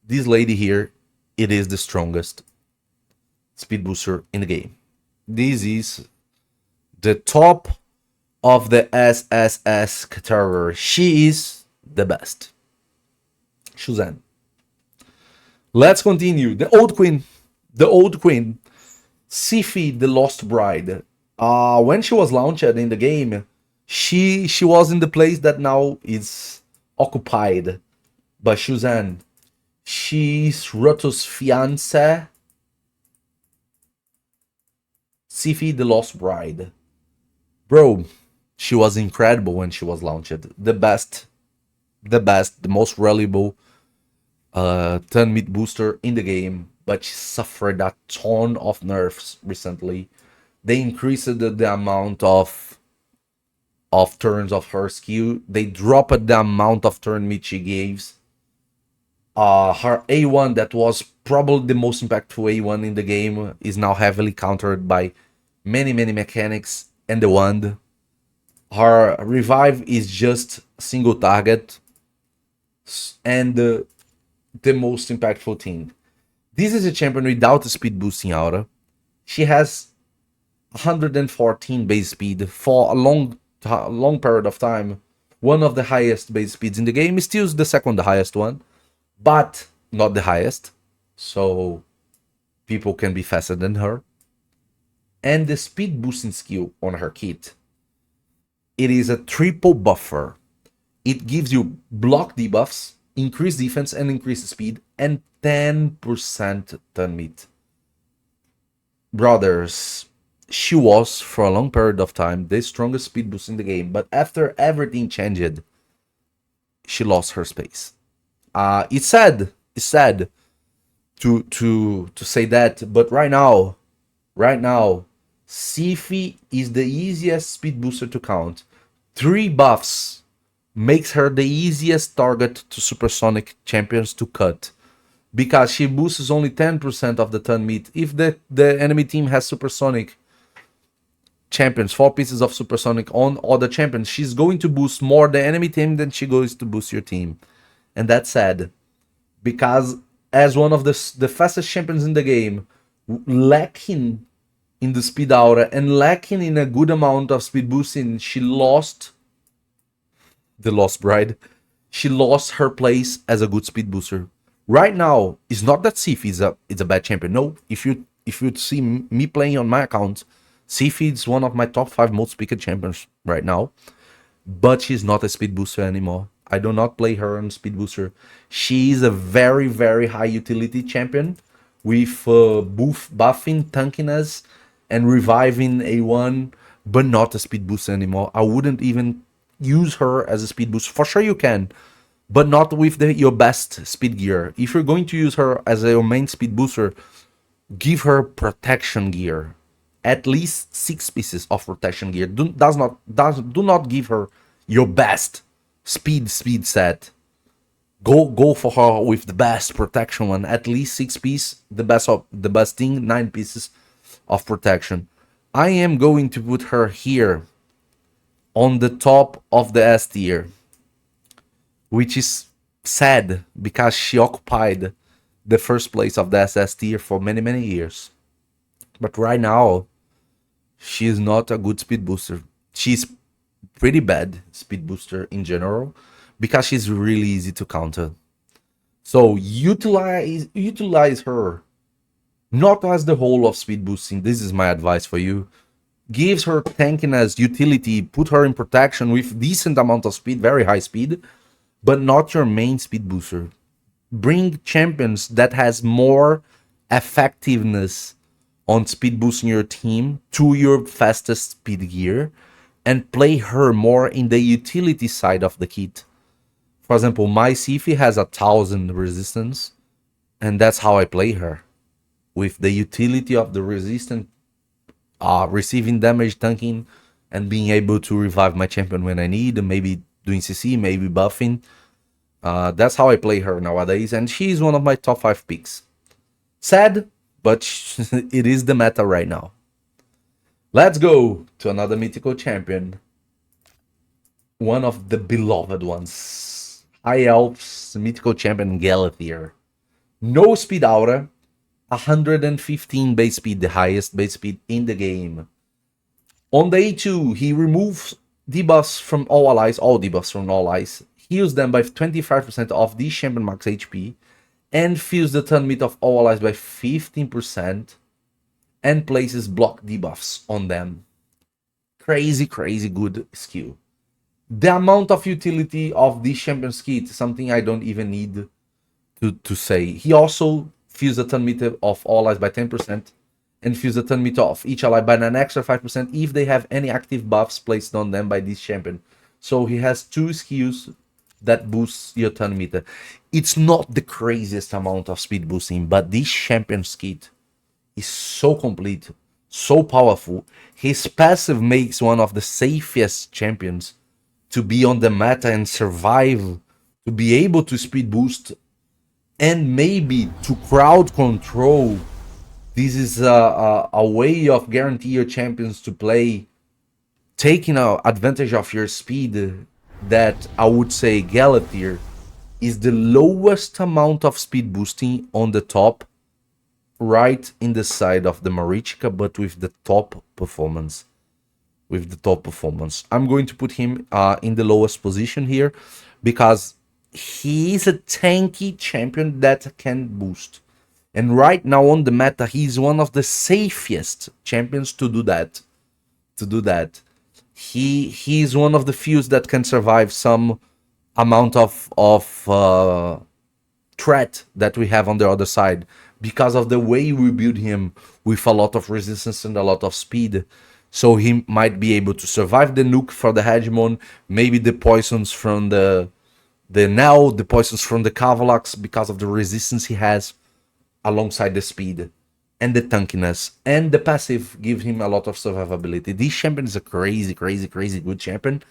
lady here, it is the strongest speed booster in the game. This is the top of the SSS category. She is the best. Shuzan. Let's continue. The old queen, Sifi, the Lost Bride. When she was launched in the game, she was in the place that now is occupied by Shuzan. She's Roto's fiancé, Sifi, the Lost Bride. Bro, she was incredible when she was launched. The best, the most reliable turn meter booster in the game, but she suffered a ton of nerfs recently. They increased the amount of turns of her skill. They dropped the amount of turn meter she gives. Her A1, that was probably the most impactful A1 in the game, is now heavily countered by many mechanics and the wand. Her revive is just single target, and the most impactful thing, This is a champion without a speed boosting aura. She has 114 base speed for a long period of time. One of the highest base speeds in the game. Still the second highest one, but not the highest. So people can be faster than her. And the speed boosting skill on her kit, it is a triple buffer. It gives you block debuffs, increase defense and increase speed, and 10% turn meat. Brothers, she was for a long period of time the strongest speed boost in the game, but after everything changed, she lost her space. It's sad to say that, but right now, Sifi is the easiest speed booster to count. 3 buffs makes her the easiest target to supersonic champions to cut, because she boosts only 10% of the turn meat. If the enemy team has supersonic champions, 4 pieces of supersonic on other champions, she's going to boost more the enemy team than she goes to boost your team. And that's sad, because as one of the fastest champions in the game, lacking in the speed aura and lacking in a good amount of speed boosting, she lost the Lost Bride. She lost her place as a good speed booster. Right now, it's not that Sif is a bad champion. No, if you see me playing on my account, Sif is one of my top 5 most picked champions right now. But she's not a speed booster anymore. I do not play her on speed booster. She is a very, very high utility champion with buffing tankiness and reviving A1, but not a speed booster anymore. I wouldn't even use her as a speed boost. For sure you can, but not with your best speed gear. If you're going to use her as your main speed booster, give her protection gear. At least 6 pieces of protection gear. Do not give her your best speed set. Go for her with the best protection one. At least 6 pieces. The best thing, 9 pieces of protection. I am going to put her here on the top of the S tier, which is sad because she occupied the first place of the SS tier for many years. But right now, she is not a good speed booster. She's pretty bad speed booster in general because she's really easy to counter. So utilize her not as the whole of speed boosting. This is my advice for you. Gives her tankiness, utility, put her in protection with decent amount of speed, very high speed, but not your main speed booster. Bring champions that has more effectiveness on speed boosting your team to your fastest speed gear and play her more in the utility side of the kit. For example, my Sifi has 1000 resistance, and that's how I play her. With the utility of the resistant, receiving damage, tanking, and being able to revive my champion when I need, maybe doing CC, maybe buffing. That's how I play her nowadays, and she's one of my top 5 picks. Sad, but it is the meta right now. Let's go to another mythical champion. One of the beloved ones. High Elves mythical champion Galathier. No speed aura. 115 base speed, the highest base speed in the game. On the A2, he removes debuffs from all allies, heals them by 25% of the champion max HP, and fills the turn meter of all allies by 15%, and places block debuffs on them. Crazy good skill. The amount of utility of this champion's kit is something I don't even need to say. He also fills the turn meter of all allies by 10%, and fills the turn meter of each ally by an extra 5% if they have any active buffs placed on them by this champion. So he has 2 skills that boosts your turn meter. It's not the craziest amount of speed boosting, but this champion's kit is so complete, so powerful. His passive makes one of the safest champions to be on the meta and survive, to be able to speed boost, and maybe to crowd control. This is a way of guarantee your champions to play, taking advantage of your speed. That I would say Galathier is the lowest amount of speed boosting on the top right in the side of the Marichka, but with the top performance. I'm going to put him in the lowest position here because he is a tanky champion that can boost. And right now on the meta, he's one of the safest champions to do that. He's one of the few that can survive some amount of threat that we have on the other side because of the way we build him with a lot of resistance and a lot of speed. So he might be able to survive the nuke for the hegemon, maybe the poisons from the poisons from the Cavalax because of the resistance he has alongside the speed and the tankiness, and the passive gives him a lot of survivability. This champion is a crazy good champion,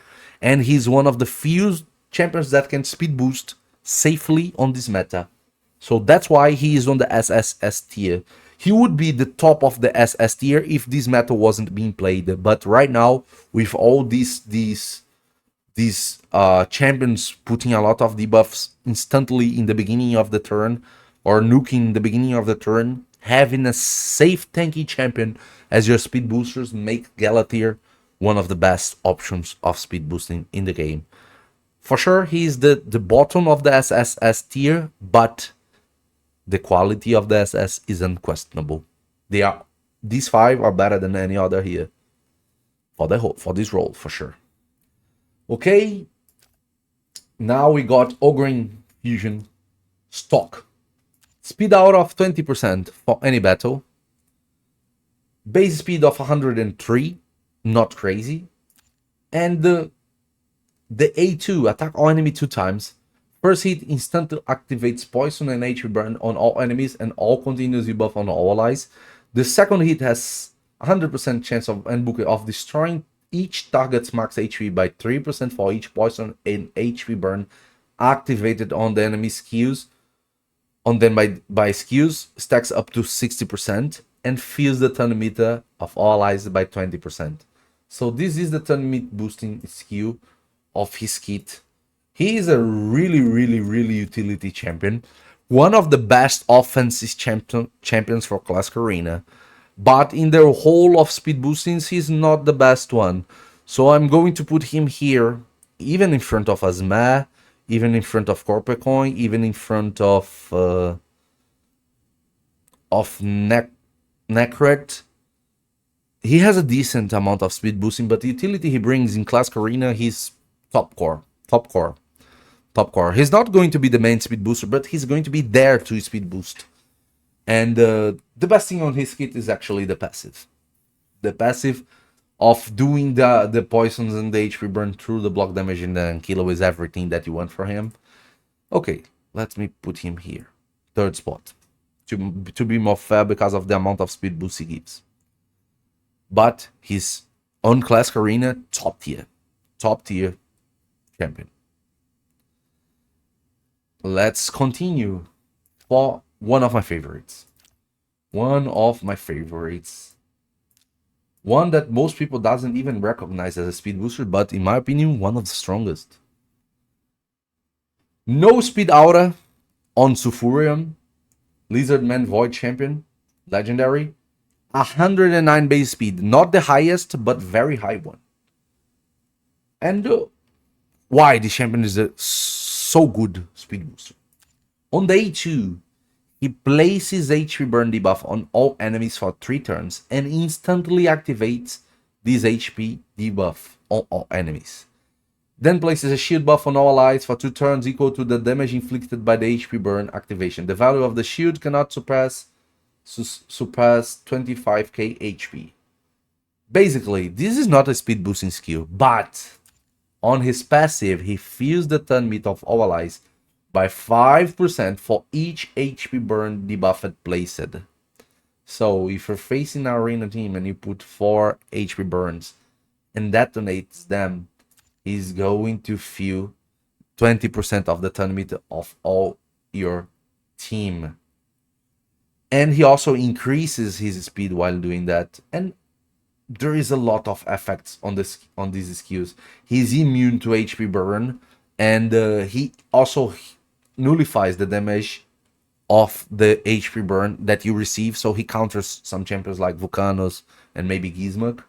and he's one of the few champions that can speed boost safely on this meta. So that's why he is on the SSS tier. He would be the top of the SS tier if this meta wasn't being played, but right now with all these champions putting a lot of debuffs instantly in the beginning of the turn, or nuking in the beginning of the turn, having a safe tanky champion as your speed boosters make Galatir one of the best options of speed boosting in the game. For sure, he's the bottom of the SSS tier, but the quality of the SS is unquestionable. These five are better than any other here for this role, for sure. Okay, now we got Ogryn Fusion stock. Speed out of 20% for any battle. Base speed of 103, not crazy. And the A2, attack all enemy 2 times. First hit instantly activates poison and HP burn on all enemies and all continuous debuff on all allies. The second hit has 100% chance of destroying each target's max HP by 3% for each poison and HP burn activated on the enemy skills. On them by skills, stacks up to 60% and fills the turn meter of all allies by 20%. So this is the turn meter boosting skill of his kit. He is a really utility champion. One of the best offensive champions for classicarena. But in the whole of speed boostings, he's not the best one. So I'm going to put him here, even in front of Asma, even in front of Corpecoin, even in front of Necret. He has a decent amount of speed boosting, but the utility he brings in classicarena, he's top core. He's not going to be the main speed booster, but he's going to be there to speed boost. And the best thing on his kit is actually the passive. The passive of doing the poisons and the HP burn through the block damage and the kilo is everything that you want for him. Okay, let me put him here. Third spot. To be more fair because of the amount of speed boost he gives. But he's on classicarena, top tier champion. Let's continue for one of my favorites. One that most people doesn't even recognize as a speed booster, but in my opinion, one of the strongest. No speed aura on Sulfurium, Lizardman Void champion, legendary. 109 base speed, not the highest, but very high one. And why this champion is a so good speed booster. On the A2, he places HP burn debuff on all enemies for 3 turns and instantly activates this HP debuff on all enemies. Then places a shield buff on all allies for 2 turns equal to the damage inflicted by the HP burn activation. The value of the shield cannot surpass 25k HP. Basically, this is not a speed boosting skill, but on his passive, he fills the turn meter of all allies by 5% for each HP burn debuffed placed. So if you're facing an arena team and you put 4 HP burns and detonates them, he's going to fill 20% of the turn meter of all your team. And he also increases his speed while doing that. And there is a lot of effects on these skills. He's immune to HP burn, and he also nullifies the damage of the HP burn that you receive. So he counters some champions like Vulcanos and maybe Gizmok.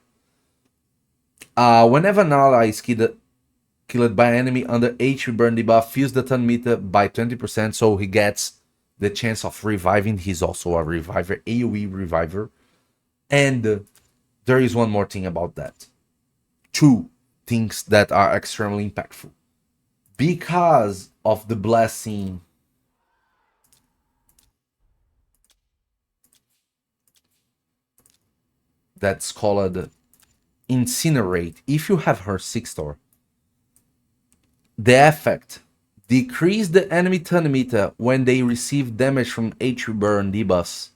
Whenever an ally is killed by enemy under HP burn debuff, fills the turn meter by 20%, so he gets the chance of reviving. He's also a reviver, AoE reviver. And there is one more thing about that. Two things that are extremely impactful. Because of the blessing that's called Incinerate, if you have her 6-star, the effect decrease the enemy turn meter when they receive damage from HP burn debuffs.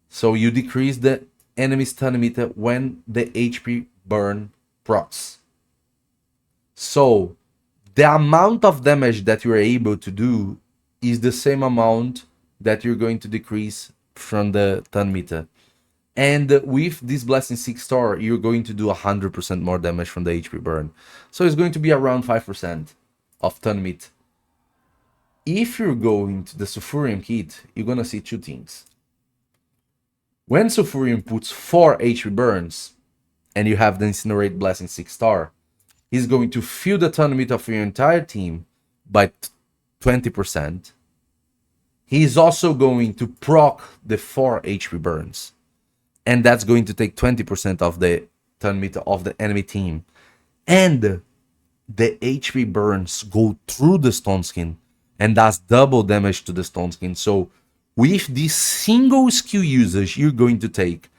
So you decrease the enemy's turn meter when the HP burn procs. So the amount of damage that you are able to do is the same amount that you're going to decrease from the turn meter. And with this Blessing 6-star, you're going to do 100% more damage from the HP burn. So it's going to be around 5% of turn meter. If you're going to the Sulfurium kit, you're going to see two things. When Sulfurium puts 4 HP burns, and you have the Incinerate Blessing 6-star, he's going to fill the turn meter of your entire team by 20%. He's also going to proc the 4 HP burns. And that's going to take 20% of the turn meter of the enemy team. And the HP burns go through the Stone Skin and does double damage to the Stone Skin. So with this single skill usage, you're going to take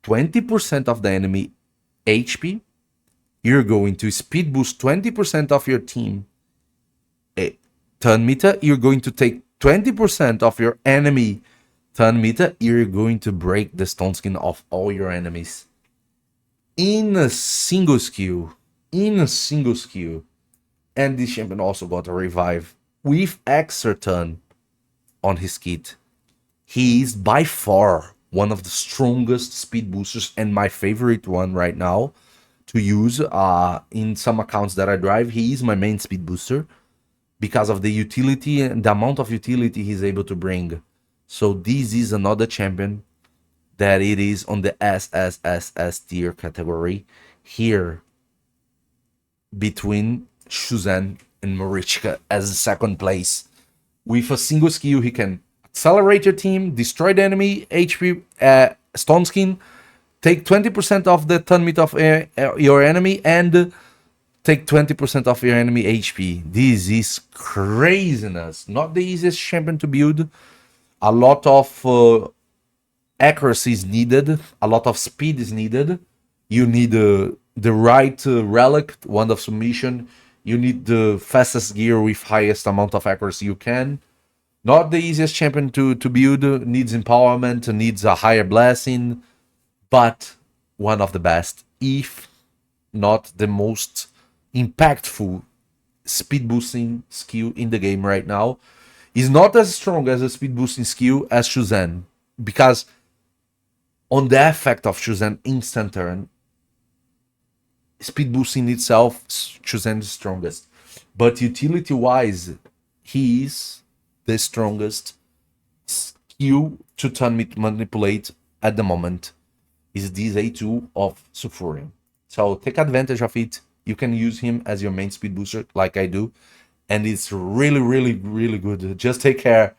20% of the enemy HP. You're going to speed boost 20% of your team turn meter. You're going to take 20% of your enemy turn meter. You're going to break the Stone Skin of all your enemies in a single skill. And this champion also got a revive with extra turn on his kit. He is by far one of the strongest speed boosters and my favorite one right now to use in some accounts that I drive. He is my main speed booster because of the utility and the amount of utility he's able to bring. So this is another champion that it is on the SSSS tier category here between Shuzan and Marichka as the second place. With a single skill, he can accelerate your team, destroy the enemy HP Stone Skin, take 20% of the turn meter of your enemy, and take 20% of your enemy HP. This is craziness. Not the easiest champion to build. A lot of accuracy is needed. A lot of speed is needed. You need the right relic, Wand of Submission. You need the fastest gear with highest amount of accuracy you can. Not the easiest champion to build. Needs empowerment, needs a higher blessing. But one of the best, if not the most impactful speed boosting skill in the game right now. Is not as strong as a speed boosting skill as Shuzan, because on the effect of Shuzan instant turn, speed boosting itself, Shuzan is strongest. But utility wise, he is the strongest skill to turn manipulate at the moment. Is this A2 of Sulfurium. So take advantage of it. You can use him as your main speed booster like I do. And it's really, really, really good. Just take care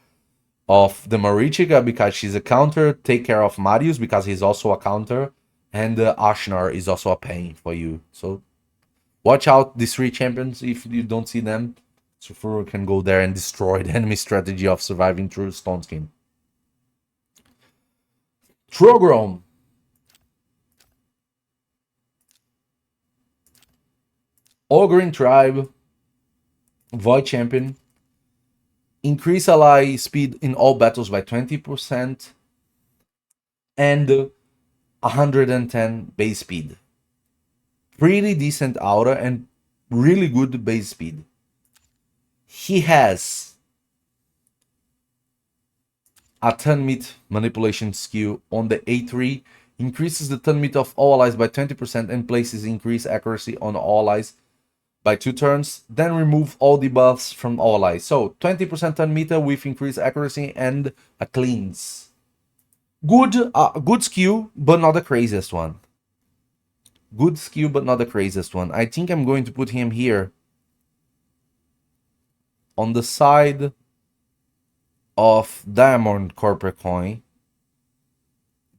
of the Marichka because she's a counter. Take care of Marius because he's also a counter. And Ashner is also a pain for you. So watch out these 3 champions. If you don't see them, Sulfurium can go there and destroy the enemy strategy of surviving through Stone Skin. Trogrom. Ogre Tribe. Void champion. Increase ally speed in all battles by 20%. And 110 base speed. Pretty decent aura and really good base speed. He has a turn meter manipulation skill on the A3. Increases the turn meter of all allies by 20% and places increased accuracy on all allies by 2 turns, then remove all debuffs from all allies. So 20% turn meter with increased accuracy and a cleanse. Good skill, but not the craziest one. Good skill, but not the craziest one. I think I'm going to put him here on the side of Diamond Corporate Coin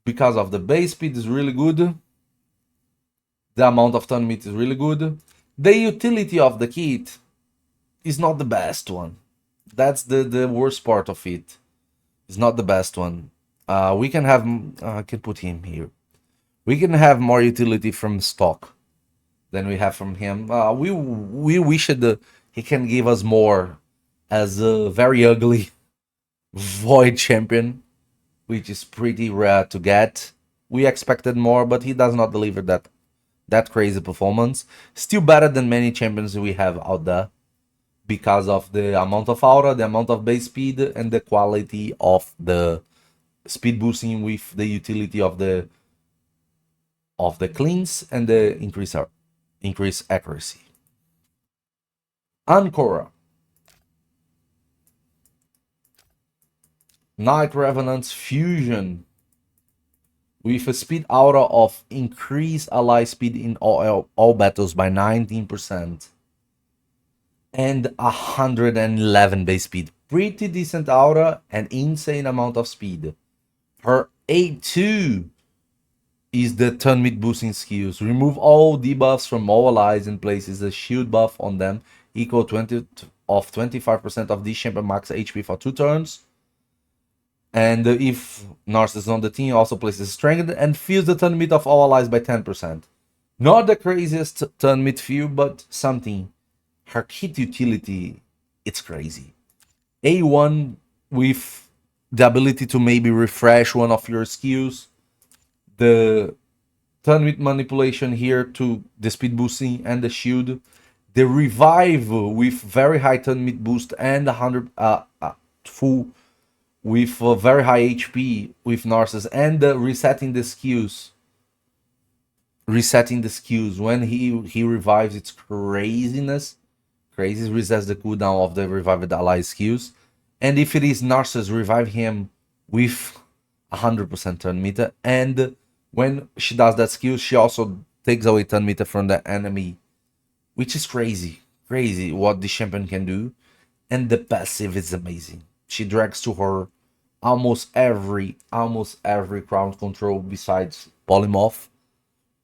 because of the base speed is really good. The amount of turn meter is really good. The utility of the kit is not the best one. That's the worst part of it. It's not the best one. We can have... I can put him here. We can have more utility from stock than we have from him. We wish he can give us more as a very ugly Void champion, which is pretty rare to get. We expected more, but he does not deliver that crazy performance. Still better than many champions we have out there because of the amount of aura, the amount of base speed, and the quality of the speed boosting with the utility of the cleans and the increased accuracy. Ancora. Night Revenant's Fusion with a speed aura of increased ally speed in all battles by 19% and 111 base speed. Pretty decent aura and insane amount of speed. Her A2 is the turn mid boosting skills. Remove all debuffs from all allies and places a shield buff on them equal 25% of this champion max HP for 2 turns. And if Narcissus is on the team, also places strength and fills the turn mid of all allies by 10%. Not the craziest turn mid fill, but something. Her kit utility, it's crazy. A1 with the ability to maybe refresh one of your skills. The turn mid manipulation here to the speed boosting and the shield. The revive with very high turn mid boost and 100 full with very high HP with Narcissus and resetting the skills. Resetting the skills when he revives, it's craziness. Crazy resets the cooldown of the revived ally skills. And if it is Narcissus, revive him with 100% turn meter. And when she does that skill, she also takes away turn meter from the enemy, which is crazy. Crazy what the champion can do. And the passive is amazing. She drags to her almost every crown control besides polymorph,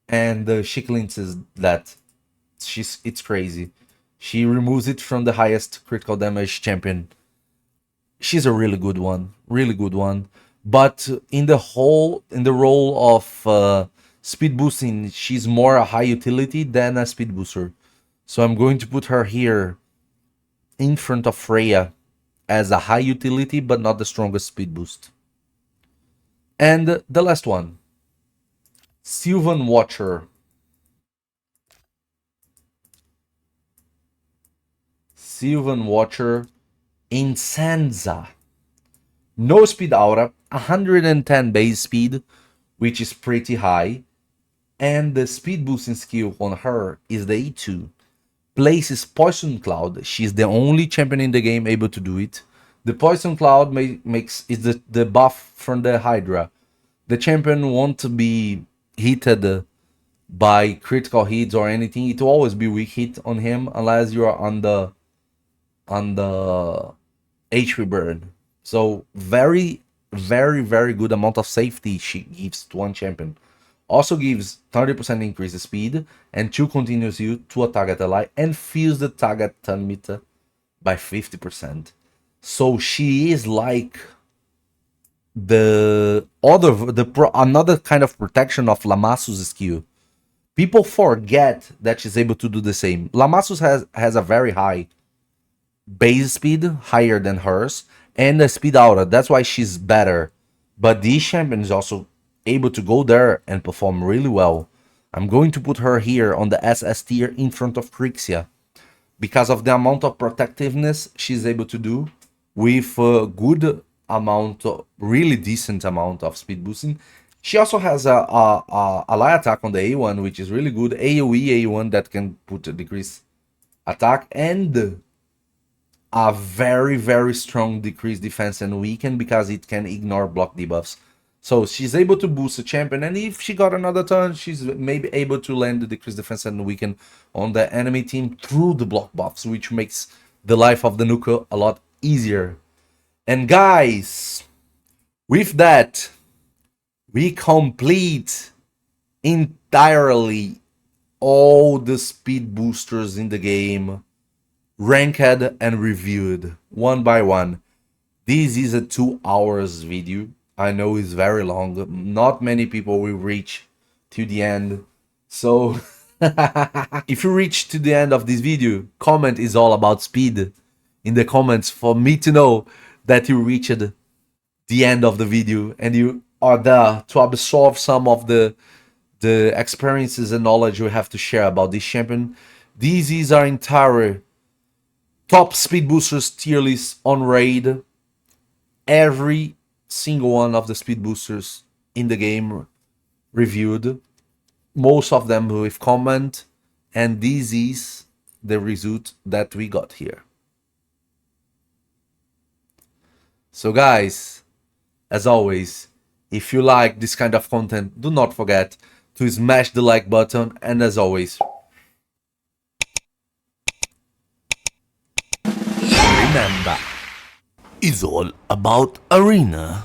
and she cleanses that. It's crazy. She removes it from the highest critical damage champion. She's a really good one, but in the role of speed boosting, she's more a high utility than a speed booster. So I'm going to put her here in front of Freya as a high utility, but not the strongest speed boost. And the last one, Sylvan Watcher. Sylvan Watcher Incenza. No speed aura, 110 base speed, which is pretty high. And the speed boosting skill on her is the E2. Places Poison Cloud. She's the only champion in the game able to do it. The Poison Cloud is the buff from the Hydra. The champion won't be hitted by critical hits or anything. It will always be weak hit on him unless you are on the HP burn. So very good amount of safety she gives to one champion. Also gives 30% increase in speed and 2 continuous use to a target ally and fills the target turn meter by 50%. So she is like another kind of protection of Lamassus' skill. People forget that she's able to do the same. Lamassus has a very high base speed, higher than hers, and a speed aura. That's why she's better. But this champion is also able to go there and perform really well. I'm going to put her here on the SS tier in front of Crixia because of the amount of protectiveness she's able to do with a good amount, really decent amount of speed boosting. She also has a ally attack on the A1, which is really good. AoE A1 that can put a decrease attack and a very, very strong decrease defense and weaken because it can ignore block debuffs. So she's able to boost the champion, and if she got another turn, she's maybe able to land the decrease defense and weaken on the enemy team through the block buffs, which makes the life of the nuker a lot easier. And guys, with that, we complete entirely all the speed boosters in the game, ranked and reviewed one by one. This is a 2 hours video. I know it's very long. Not many people will reach to the end. So if you reach to the end of this video, comment is all about speed in the comments for me to know that you reached the end of the video and you are there to absorb some of the experiences and knowledge we have to share about this champion. This is our entire top speed boosters tier list on raid. Every single one of the speed boosters in the game reviewed, most of them with comment, and this is the result that we got here. So guys, as always, if you like this kind of content, do not forget to smash the like button, and as always, remember, it's all about arena.